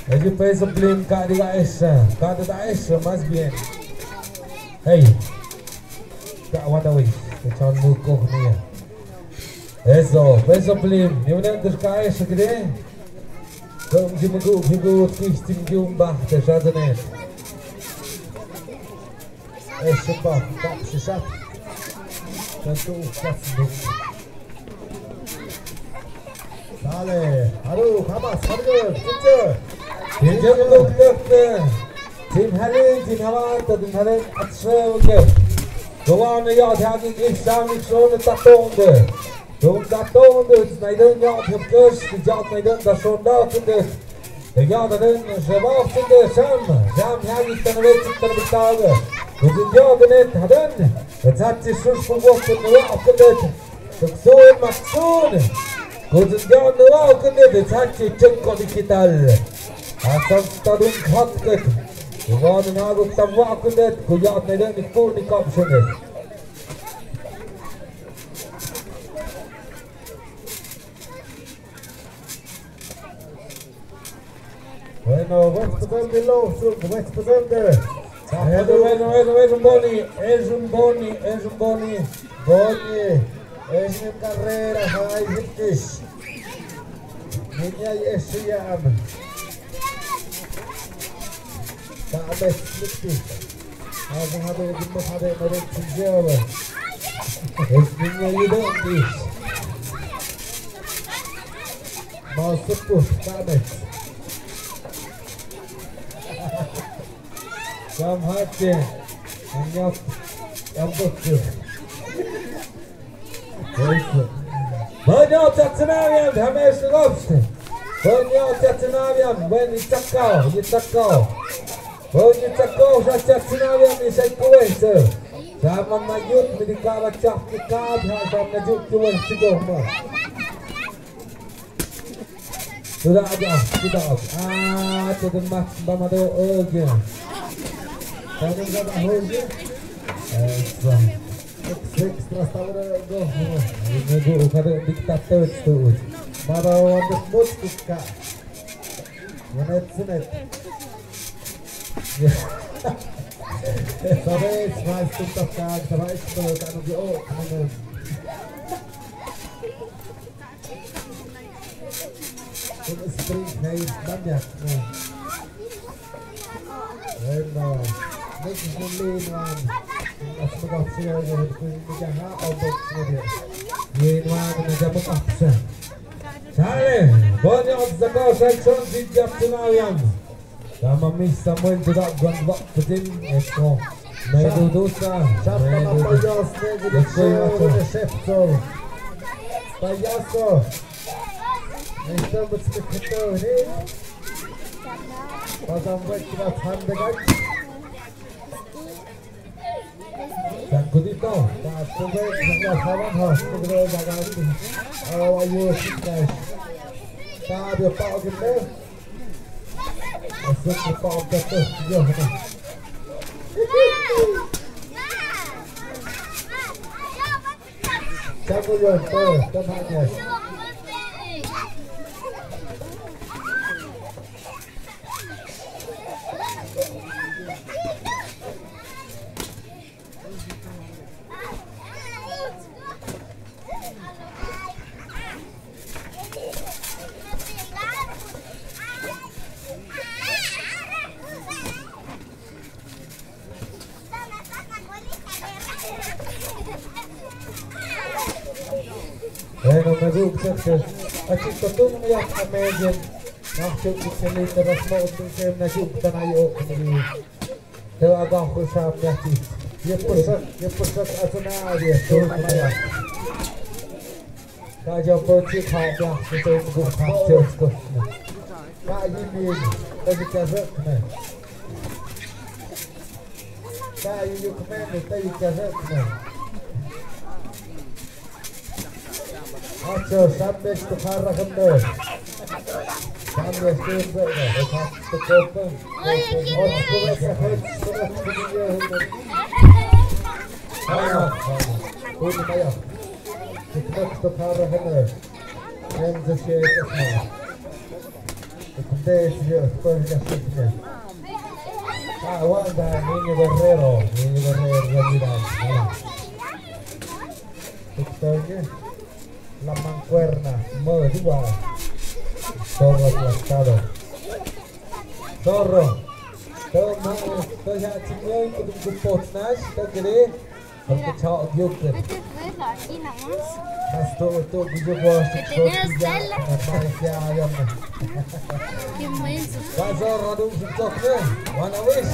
Jadi peso flame ka di Aisha. Ka di Aisha mas bien. Hey. Tak wada wis. Kecon mukoh ni. Eso, peso flame. Ni mana terka Aisha gede? Kom jimugu figu kistim jumba te shadane. Aisha pa, tak shishat. Tentu kasih. Dale, haru, kamas, harga, cinta. Tim Halin, Atschreuke. Gewoon ja, die had ik echt samen zo'n tatonde. Zo'n tatonde, het is mij dan ja, op kurs, die had mij dan dat zo'n dagen. De ja, dat dan, ze wachten de Sam had ik dan weet ik dan betalen. Dus in ja, dan net hadden. Het had zich soms verwachten, de wachten dit. Dat zo'n mag zo'n. Goed, ja, de wachten dit, het had je check digital. Asal tadun khatket. Wan nagu tawakunet kuyat nedan ikul ni kapsunet. Bueno, vamos de loso, vamos de. Boni. Es una carrera, hay hipkish. Niña y esiyam. Ta'bes lukti. Hada gimmo hada merek tijaba. Es niña yudon dish. mau sepuh kami. Jam hati, hanya yang betul. Banyak tersenayan, kami sudah. Banyak tersenayan, when it's a cow. Banyak cakap saja tersenayan ni saya kuat. Zaman majut mereka baca kitab, zaman majut tuan sejauh mana. Sudah ada. Sudah mat bamado aja. Kamu dah tahu je? Ekstra stavre go. Ini guru kada diktator tu. Baru untuk muska. Senet. Sampai semua tuntas kan, sampai semua kan di mana. Ini spring naik banyak. Enak. Ini semua one. Semoga saya jadi menjaga obat dia. Ini mana menjaga apa? Sale, banyak zakau section di Japtunawian. Sama misa mo tidak gandwa putin eko. Medu dosa. Siapa apa jasnya jadi chefso. Payaso. Kita mesti kita ni. Pasang buat kita handagan. Dan kudito. Tak sebaik kita kawan has. Kita jaga ini. Ayo kita. Tak ada pak kita. Asal kita opet tu, jauh ni. Siapa yang tu, tempatnya. Bueno, me gusta que aquí todo me ya amazing. Nakchuk ikeli terus mau untuk nakchuk tanayo ini. Teu agak kusam yaki. Dia pusat asana dia. Tu mana? Kaja pergi kau kita buat pasir kau. Kak ini tadi kazak ni. Kak ini kemana tadi kazak ni. Acho sampai ke arah kemana? Sampai ke mana? Dekat tekopan. Oh, sudah dia. Oh, bayar. Dekat ke arah kemana? Yang jadi apa? Dekat dia pergi ke sana. Wanda Niño Guerrero realidad. Dekat La Mancuerna, Dua. Zorro aplastado. Zorro. Tôi hạ chính ơi, tôi đừng cục bột nát, tôi cái đấy. Không có chọ vô kìa. mas tu video gosto de Stella. Vai Zorro, não se toque, né? One vez.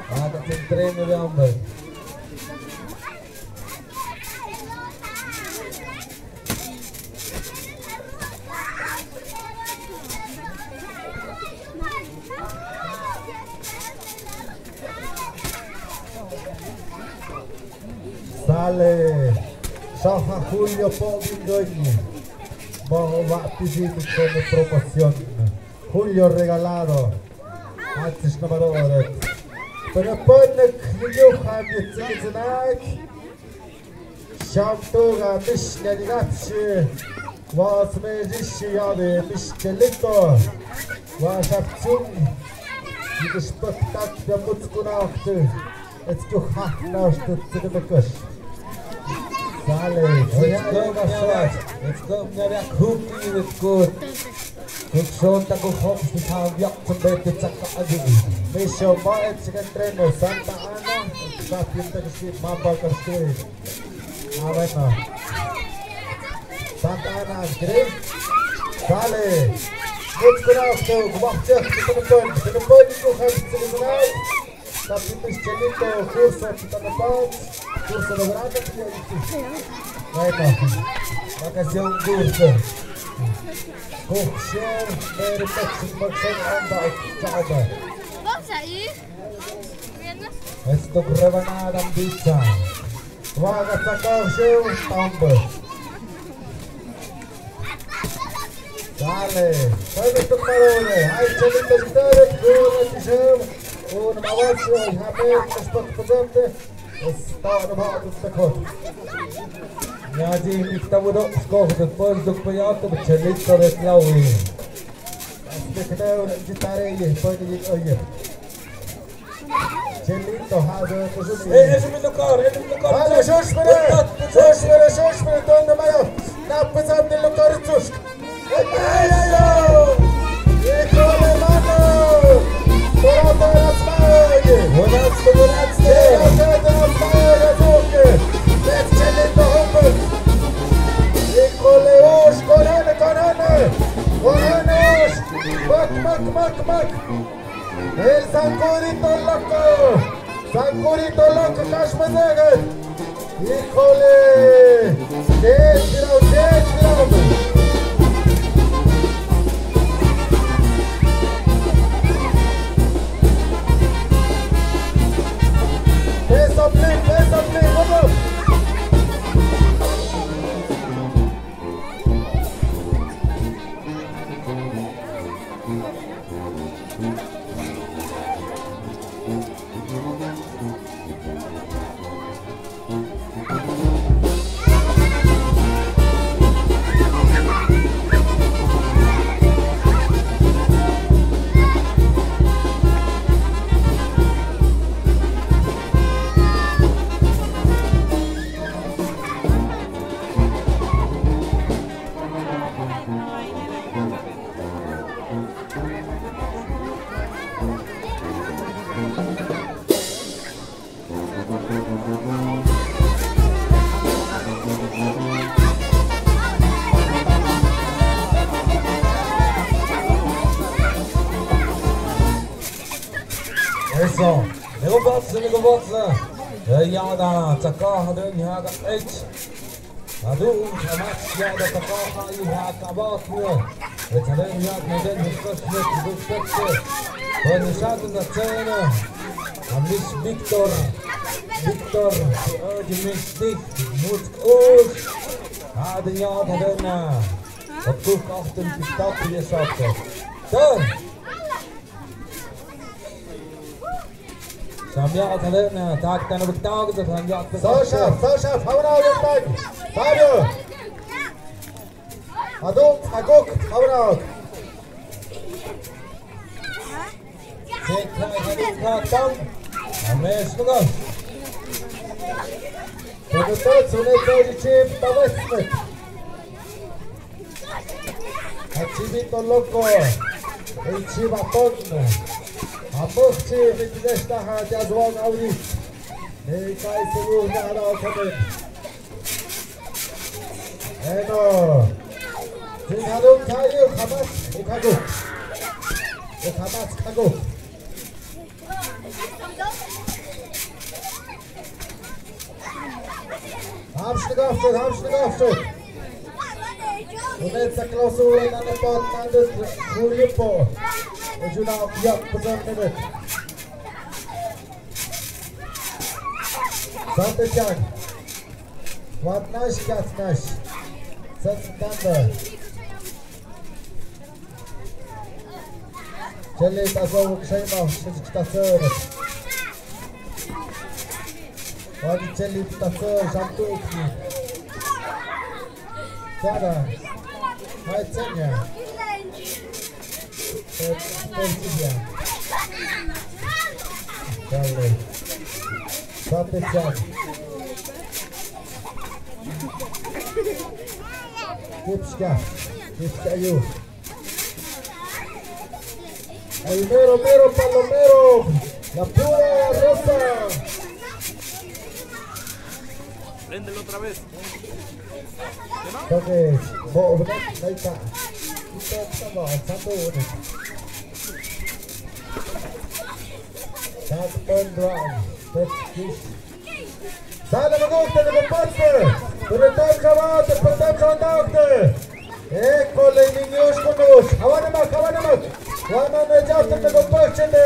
Tá tem treino de homem. Sale, Salva Julio Pobindoñi, vamos a pedir como promoción. Julio regalado, antes número 8. Pero pone que yo había tenido Shamtoga Mishne Ligapsi, was Medishiade Mishkelito, was Abzung, die gespöttert der Mutzkunachte, jetzt gehacht zu dem Kuss. Sale, Let's go, Navia Cookie with good. Good son, taco hops, the town yak to bed to Chaka Adi. Misho Maet second trainer Santa Ana, Sapin Taxi Mamba Castle. Avena Santa Ana Green, Sale. Goed gebracht ook. Wacht echt op de punt. De punt nog even te doen uit. Dat is Chelito. Koers op de paard. Koers op de raken. Nee, toch. Dat is heel goed. Hoogshare. Meer reflectie. Maar geen aandacht. Tjade. Wat zei je? Esto rebanada pizza. Waga sacar show. Tambo. Dale, salve tu parole, hai Chelito Gitare, una tijam, una mawatsu, hape, spot pagante, sta na baat ustakot. Nyaji mikta budo, skok de pos duk payat, to Chelito reklawi. Aspect na Gitare ye, pode ye oye. Chelito hada kusumi. Ese me tocar. Hada shoshmere, donde mayo. Na pesam de lokar tusk. Híjole, mano! ¡Por las manos! ¡Buenas! ¡Let's Chelito Humble! ¡Híjole, Ush! ¡Corone! ¡Mac! ¡El Sancurito loco! ¡Cash Mazagat! ¡Híjole! ¡Qué tirado! Pesa play, vamos! Eso, negobotse. Jada, Takaha dun jada H. Adu, Hamas jada Takaha jada Batne. Het alleen jada met den gesproken met de spitse. Van de zaten dat zijn. Amis Victor, die mist dicht, moet oos. Hadden jada den. Op koek achter de stad je zat. Dan. Samjat hadden taak dan op de taak dat han jat. So scharf, hau nou den Tag. Fabio. Agok, hau nou. Zet dan. Ames nog. De tot zo net zo die chip tavesmet. Achibito loco. El chivatón. Amochte mit der hat ja so auch nicht. Nee, kai so na auch kommen. Sind hallo kai Hamas, kago. Hamstück aufstück. Und jetzt der Klausur in der Bot an das Kulipo. Und schon auf Jagd besonders. Santechan. Ładnaś, Kacnaś. Santander. Czyli ta znowu przejmał stacer. Ładnie czyli stacer, żartówki. Siada. Majcenia. Decyzja. Dalej. Santechan. Kipska już. El mero palomero. La pura rosa. Préndelo otra vez. Entonces, ahí está. Kita sama satu ni. Satu penduan. Petis. Sana magukta na kapatse. Tulitan kawan, terpetam kawan takte. Kolej ninjus kunus. Hawan namak. Wana na jauh na kapatse na.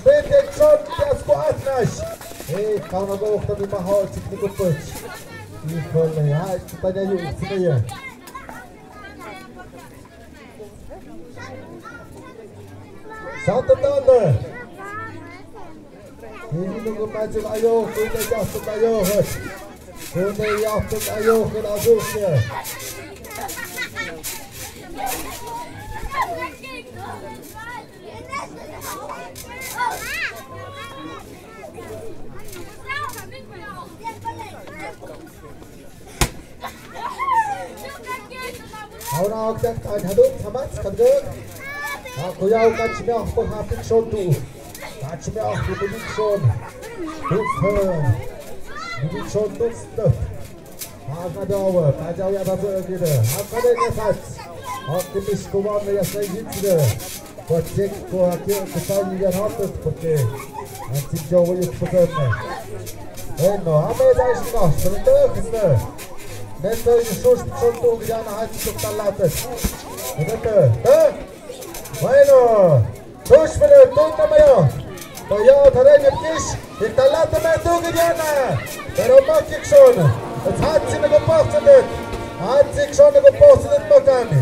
Betek shot tiasku atnas. Kawan magukta na mahal cik na kapatse. Kolej, kita nyayu sini ya. Satu tanda. Ini nunggu maju ayo, kita jatuh ayo, kita jatuh ayo ke azusnya. Orang orang tak ada sama sekali. Aku yang kacimnya aku hapik sontu. Kacimnya aku bidik son. Dukhan. Bidik son dukstuf. Aku ada apa? Kacau yang apa gitu. Aku ada kesat. Aku miskuman yang saya gitu. Kau cek kau akhir kesal yang hatut pakai. Nanti jauh yang pesan. No, apa yang saya sebentar kita. Nanti sus sontu jangan hati kita latas. Betul. Bueno, dos para todo mayo. Toyo tharanya kis, italat na tugi diana. Pero makikson. At hatsi nagpapaslit. Hatsikson nagpapaslit makami.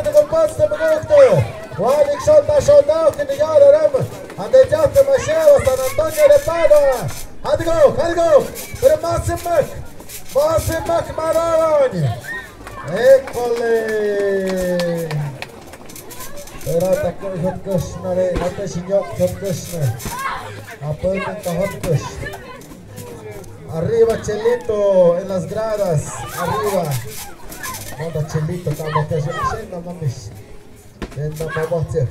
Nagpapasta magukto. Walik shota kini yara ram. Ande jafte mashewa San Antonio de Padua. Hadi go. Pero Massimak Maroni. Eccole. Pero takkan hotkushna re. Hatte signor hotkushna. Appointment hotkush. Arriba Chelito en las gradas. Arriba. Manda Chelito tamo que já chega na mesa. Tenta para bater.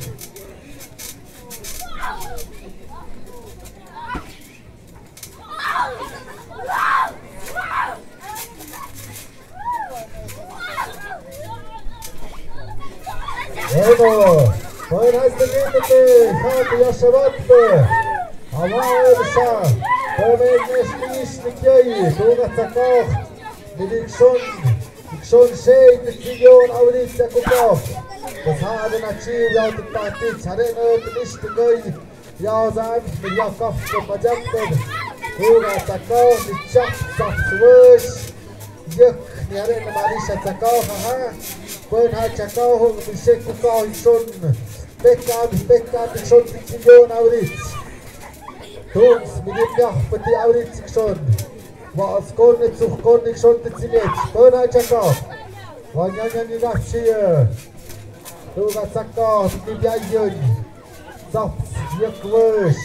Bueno, foi nós também que Rato e a Shabat. Avança. Também neste que aí, toda essa cor. Direcção. Schon shade the million auris yakupov. Das haben achieved out the party. Charen out nicht goi. Ja sein mit Jakov Majapted. Uga takao ni chap swish. Yak niare na marisha takao ha. When ha takao mi sekukao schon. Backup schon the million auris. Tungs mit dem Jachpati auris schon. Was konnet such konnet schon die Zimet. Kona Chakov. Wanyanya ni Rashia. Tuga Sakov ni Biayon. Zaps Yakwish.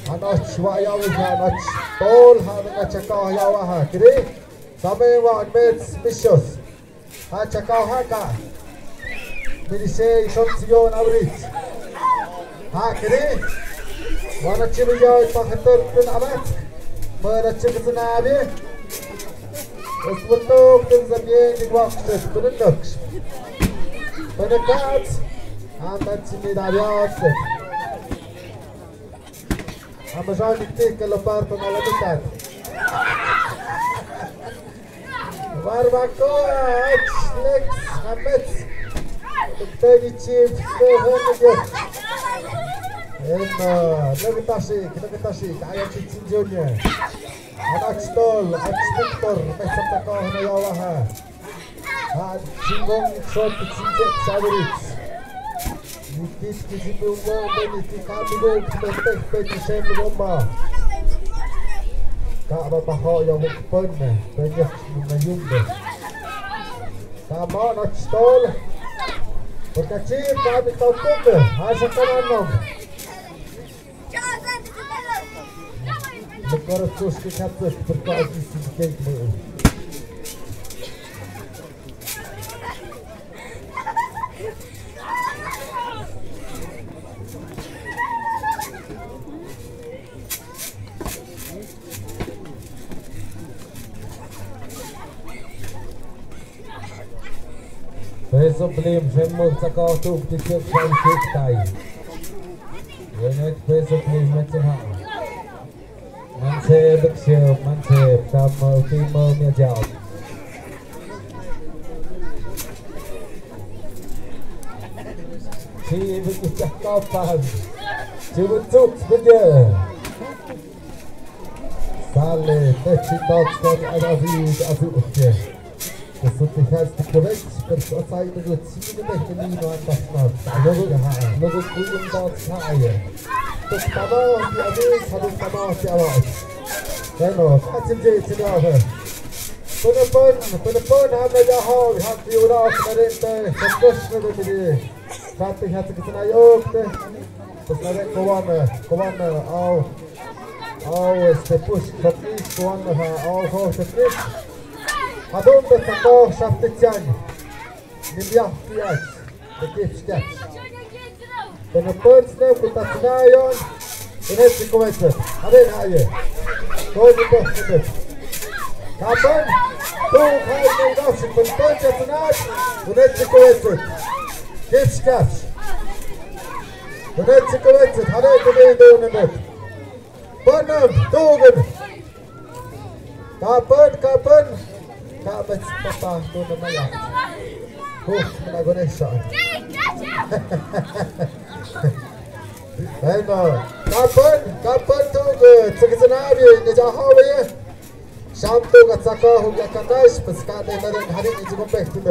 Anoch Wayawiha Anoch. Tol Havana Chakov Yawaha. Kiri. Samewa Mets Mishos. Ha Chakov Haka. Mirise Shonsion Aurit. Ha Kiri. Wana Chibiyo Paketur Pun Amat. Meracik senabi. Esbetuk dan zabien di waktu penenduk. Penekat. Antan sini dabiat. Amazon diktik kelepar pengalaman. Barbacoa, Lex, Hamet. Tadi chief kehendak. Kita kasih ayat cincinnya. Anak stol, Victor, mesam takau na yawaha. Cinggong shot cincin sabirit. Nitis kizibungo, beniti kamigo, petek petisem bomba. Kak babaho yang mukpun, banyak mengayumbe. Tama anak stol. Berkacir kami tahu pun, asal kanan. Agora pessoas que captas por causa disso de quem comeu. Peso blim, že mu takao tu ptiček šan šiktaj. Jenek peso blim mecenha. Manse bekšel, manse tam timo mjadjao. Či vykistak kapan. Či vcuk spedje. Sale, teči tockan anavid azukje. Das wird sich heißt die Korrekt, das ist eine Routine, die Nino an das Land. Nur so gut und dort Haie. Das Tamar, die Adis hat das Tamar die Arbeit. Genau, das sind die Jahre. Von der Bonn haben wir ja auch, wir haben die Urlaub, das Frühstück mit die. Fertig hat sich gesagt, na jokte. Das war der gewonnen, auch ist der Push, hat nicht gewonnen, auch auf der Frisch. Adum de Sakor Shaftetyan, Nimyah Fiat, the gift sketch. When the birds know with that Nayon, in every commenter, Aden Haye, go to the best of it. Kapan, two high made us in the bunch of tonight, in every commenter, gift sketch. The next commenter, Hare to be doing it. Burnham, Dogan. Kapan. Kapan papa tu namanya. Mana Ganesha. Ayo, kapan tu sekarang ni jauh ni. Sham tu kat Saka hoga kanais pasca de nadan hari ni juga pek tu.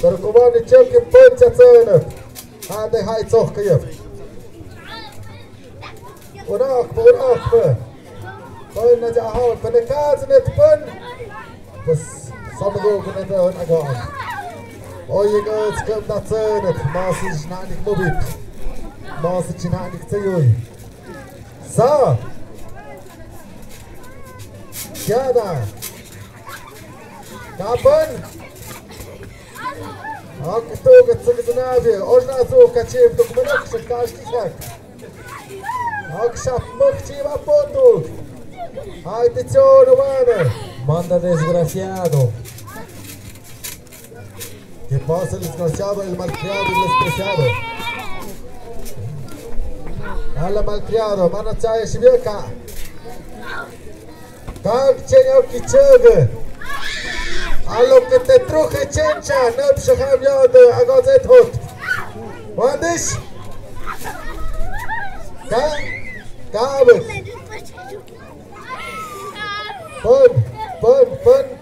Terkuban ni cek ke pencatana. Ada hai cok kaya. Urak. Kau ni jauh penekas ni pun. Bas Samgo kunnen we hun gaan. Oh je gaat komt dat zijn het. Maar ze is nou niet mobiel. Maar ze is nou niet te jooi. Zo. Ja daar. Kapan. Ook toch het ze is nou weer. Als nou zo kan je toch maar ook zo kan je zeggen. Ook schap mocht je wat pondo. Hai te zo nou Manda desgraciado. ¿Qué pasa el desgraciado, el malcriado y el despreciado? Alla malcriado, mana chaya shibeka. Kak chenga kichege. Allo que te truje chencha, nep shaham yode, agazet hot. Wandish? Kabuk.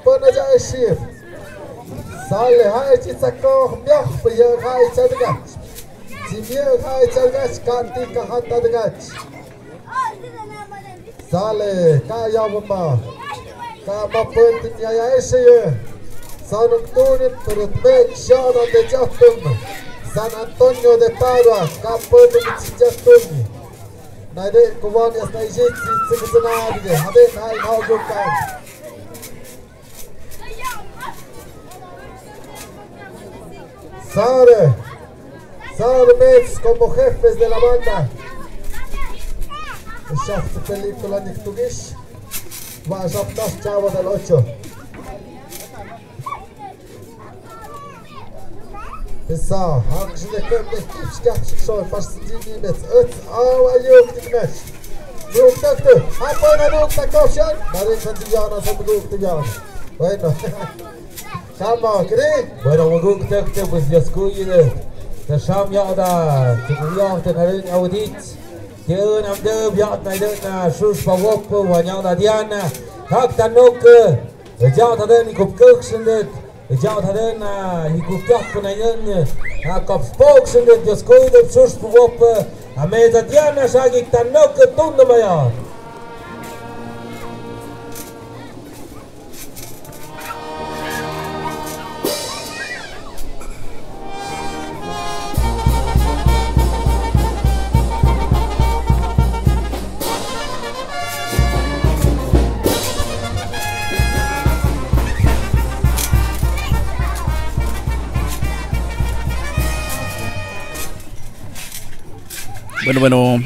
Pun aja shif. Sale hai ci Sakor miah biar hai cadegat. Ci biar hai cadegat kanti ka hatta degat. Sale kaya mama. Ka pun tiya ya esye. Sanuk tunit turut mek shana de jatum. San Antonio de Padua ka pun ci jatum. Nade kuwan yas na ijit ci tsanade. Haben hai haugukan. Sare Mets como jefes de la banda. Schafft película nicht tugish. Was auf das Chavo del 8. Issa, hak şimdi kömde kipskach şol fast dini met öt av ayuk dikmesh. Yok taktı. Hapana yok takoshan. Darin sanjana sabuk tiyan. Bueno. Sama, kiri? Bueno, magug takte bus jaskuide. Ta sham yada, tiyan ta narin audit. Tiyan amde biat na idena shus pawok wa nyada diana. Hak tanok. Ejau ta den ikupkuk sendet. Ejau ta den ikupkuk na yen. Hak spok sendet jaskuide shus pawok. Ameza diana shagik tanok tundamaya. Bueno,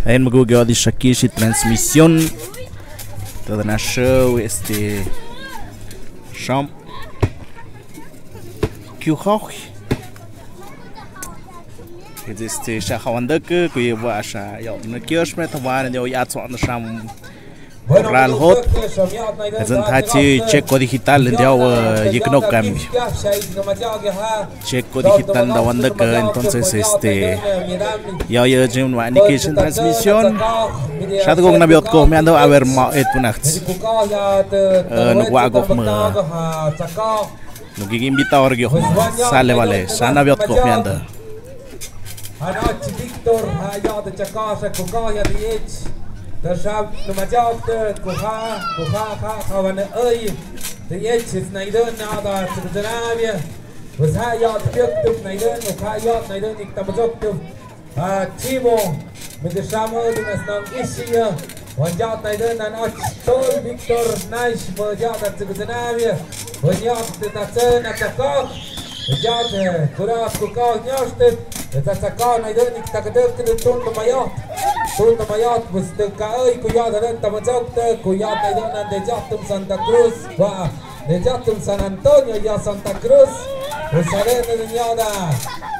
ayan magugawad di Shakishi transmisión todo na show champ Kyuhoch Shahawandaka Kuyawasha Nakioshmet one and Yats on the Sham Ral Hot as an Tachi Checo Digital and Yiknokam Checo Digital the Wandaka entonces Yaya Jim indication transmission Shadgo Nabiotko Mando Aver Etunachts Nuagok No invita a Orgio Sale vale Sana Biotko Manda Anoche Victor Hayat Chakasha Kukaya the H the Shab Numajak Kuha Havan the H is Naidan Nada to the Zanavia was Hayat Pyuk Naidan Hayat Naidan Tamazok Timo with the Shamal in a song Ishia one Jat Naidan and Ochol Victor Nice for Jat to the Zanavia when Yat the Tatsan at the cock the Jat Kuras Kukal Nyosted Tataka Naidan Takadek to the Tun the Mayat was the Kai Kuyada and Tamazok, Kuyat Naidan and the Jatum Santa Cruz, the Jatum San Antonio, Ya Santa Cruz, the Sarena Yada,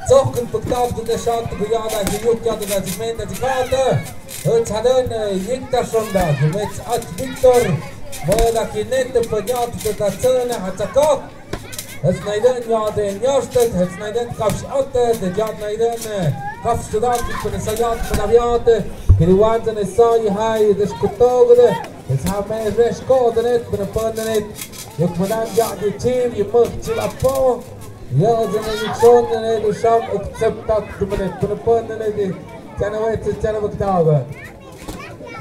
Zokan put out to the shot to Kuyada, the Yuka, the Regiment, the Carter, Tadan, Yinta from that, who makes Arch Victor, Moda Kinet, the Payat, the Tatsana, Hatakok. Het Naidan ja de Njostet, het Naidan Kafs Otte, de Jat Naidan Kafs Sudat, van de Sayat van de Aviate, Kiriwans en de Saai Hai, de Skutogde, het haar mij recht koden net, ben een panden net, je moet dan ja de team, je moet chilapo, ja de Nixon en de Sham accept dat de net, ben een panden net, die zijn we het zijn we kdagen.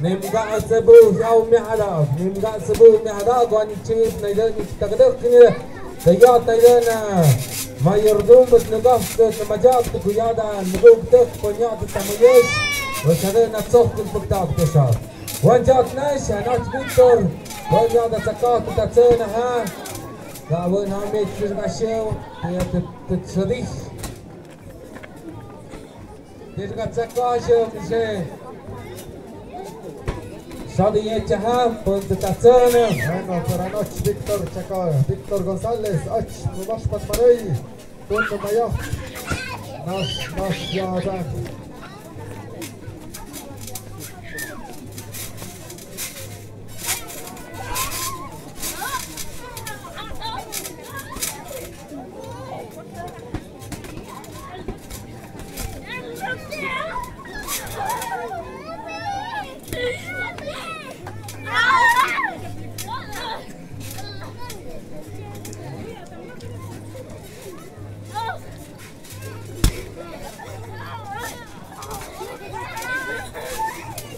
Neem gaat Cebu, jouw Mihada, neem gaat Cebu Mihada, gewoon niet chief, Naidan niet takdek niet. Kaya tayo na mayordom at nagaf na majak na kuyada nagugtek panyat at tamayes wasara na tsok ng pagtapos siya. One shot nice, not Victor. One shot at sakat at tatsana ha. Gawin hamid firmasyaw kaya tatsadih. Dito ka tsakasyaw kasi Sadi Yechaha, Ponte Tatsana. Bueno, para noche Víctor Chaca, Víctor González, Ach, Numash Patmarey, Ponte Mayo. Nas, ya,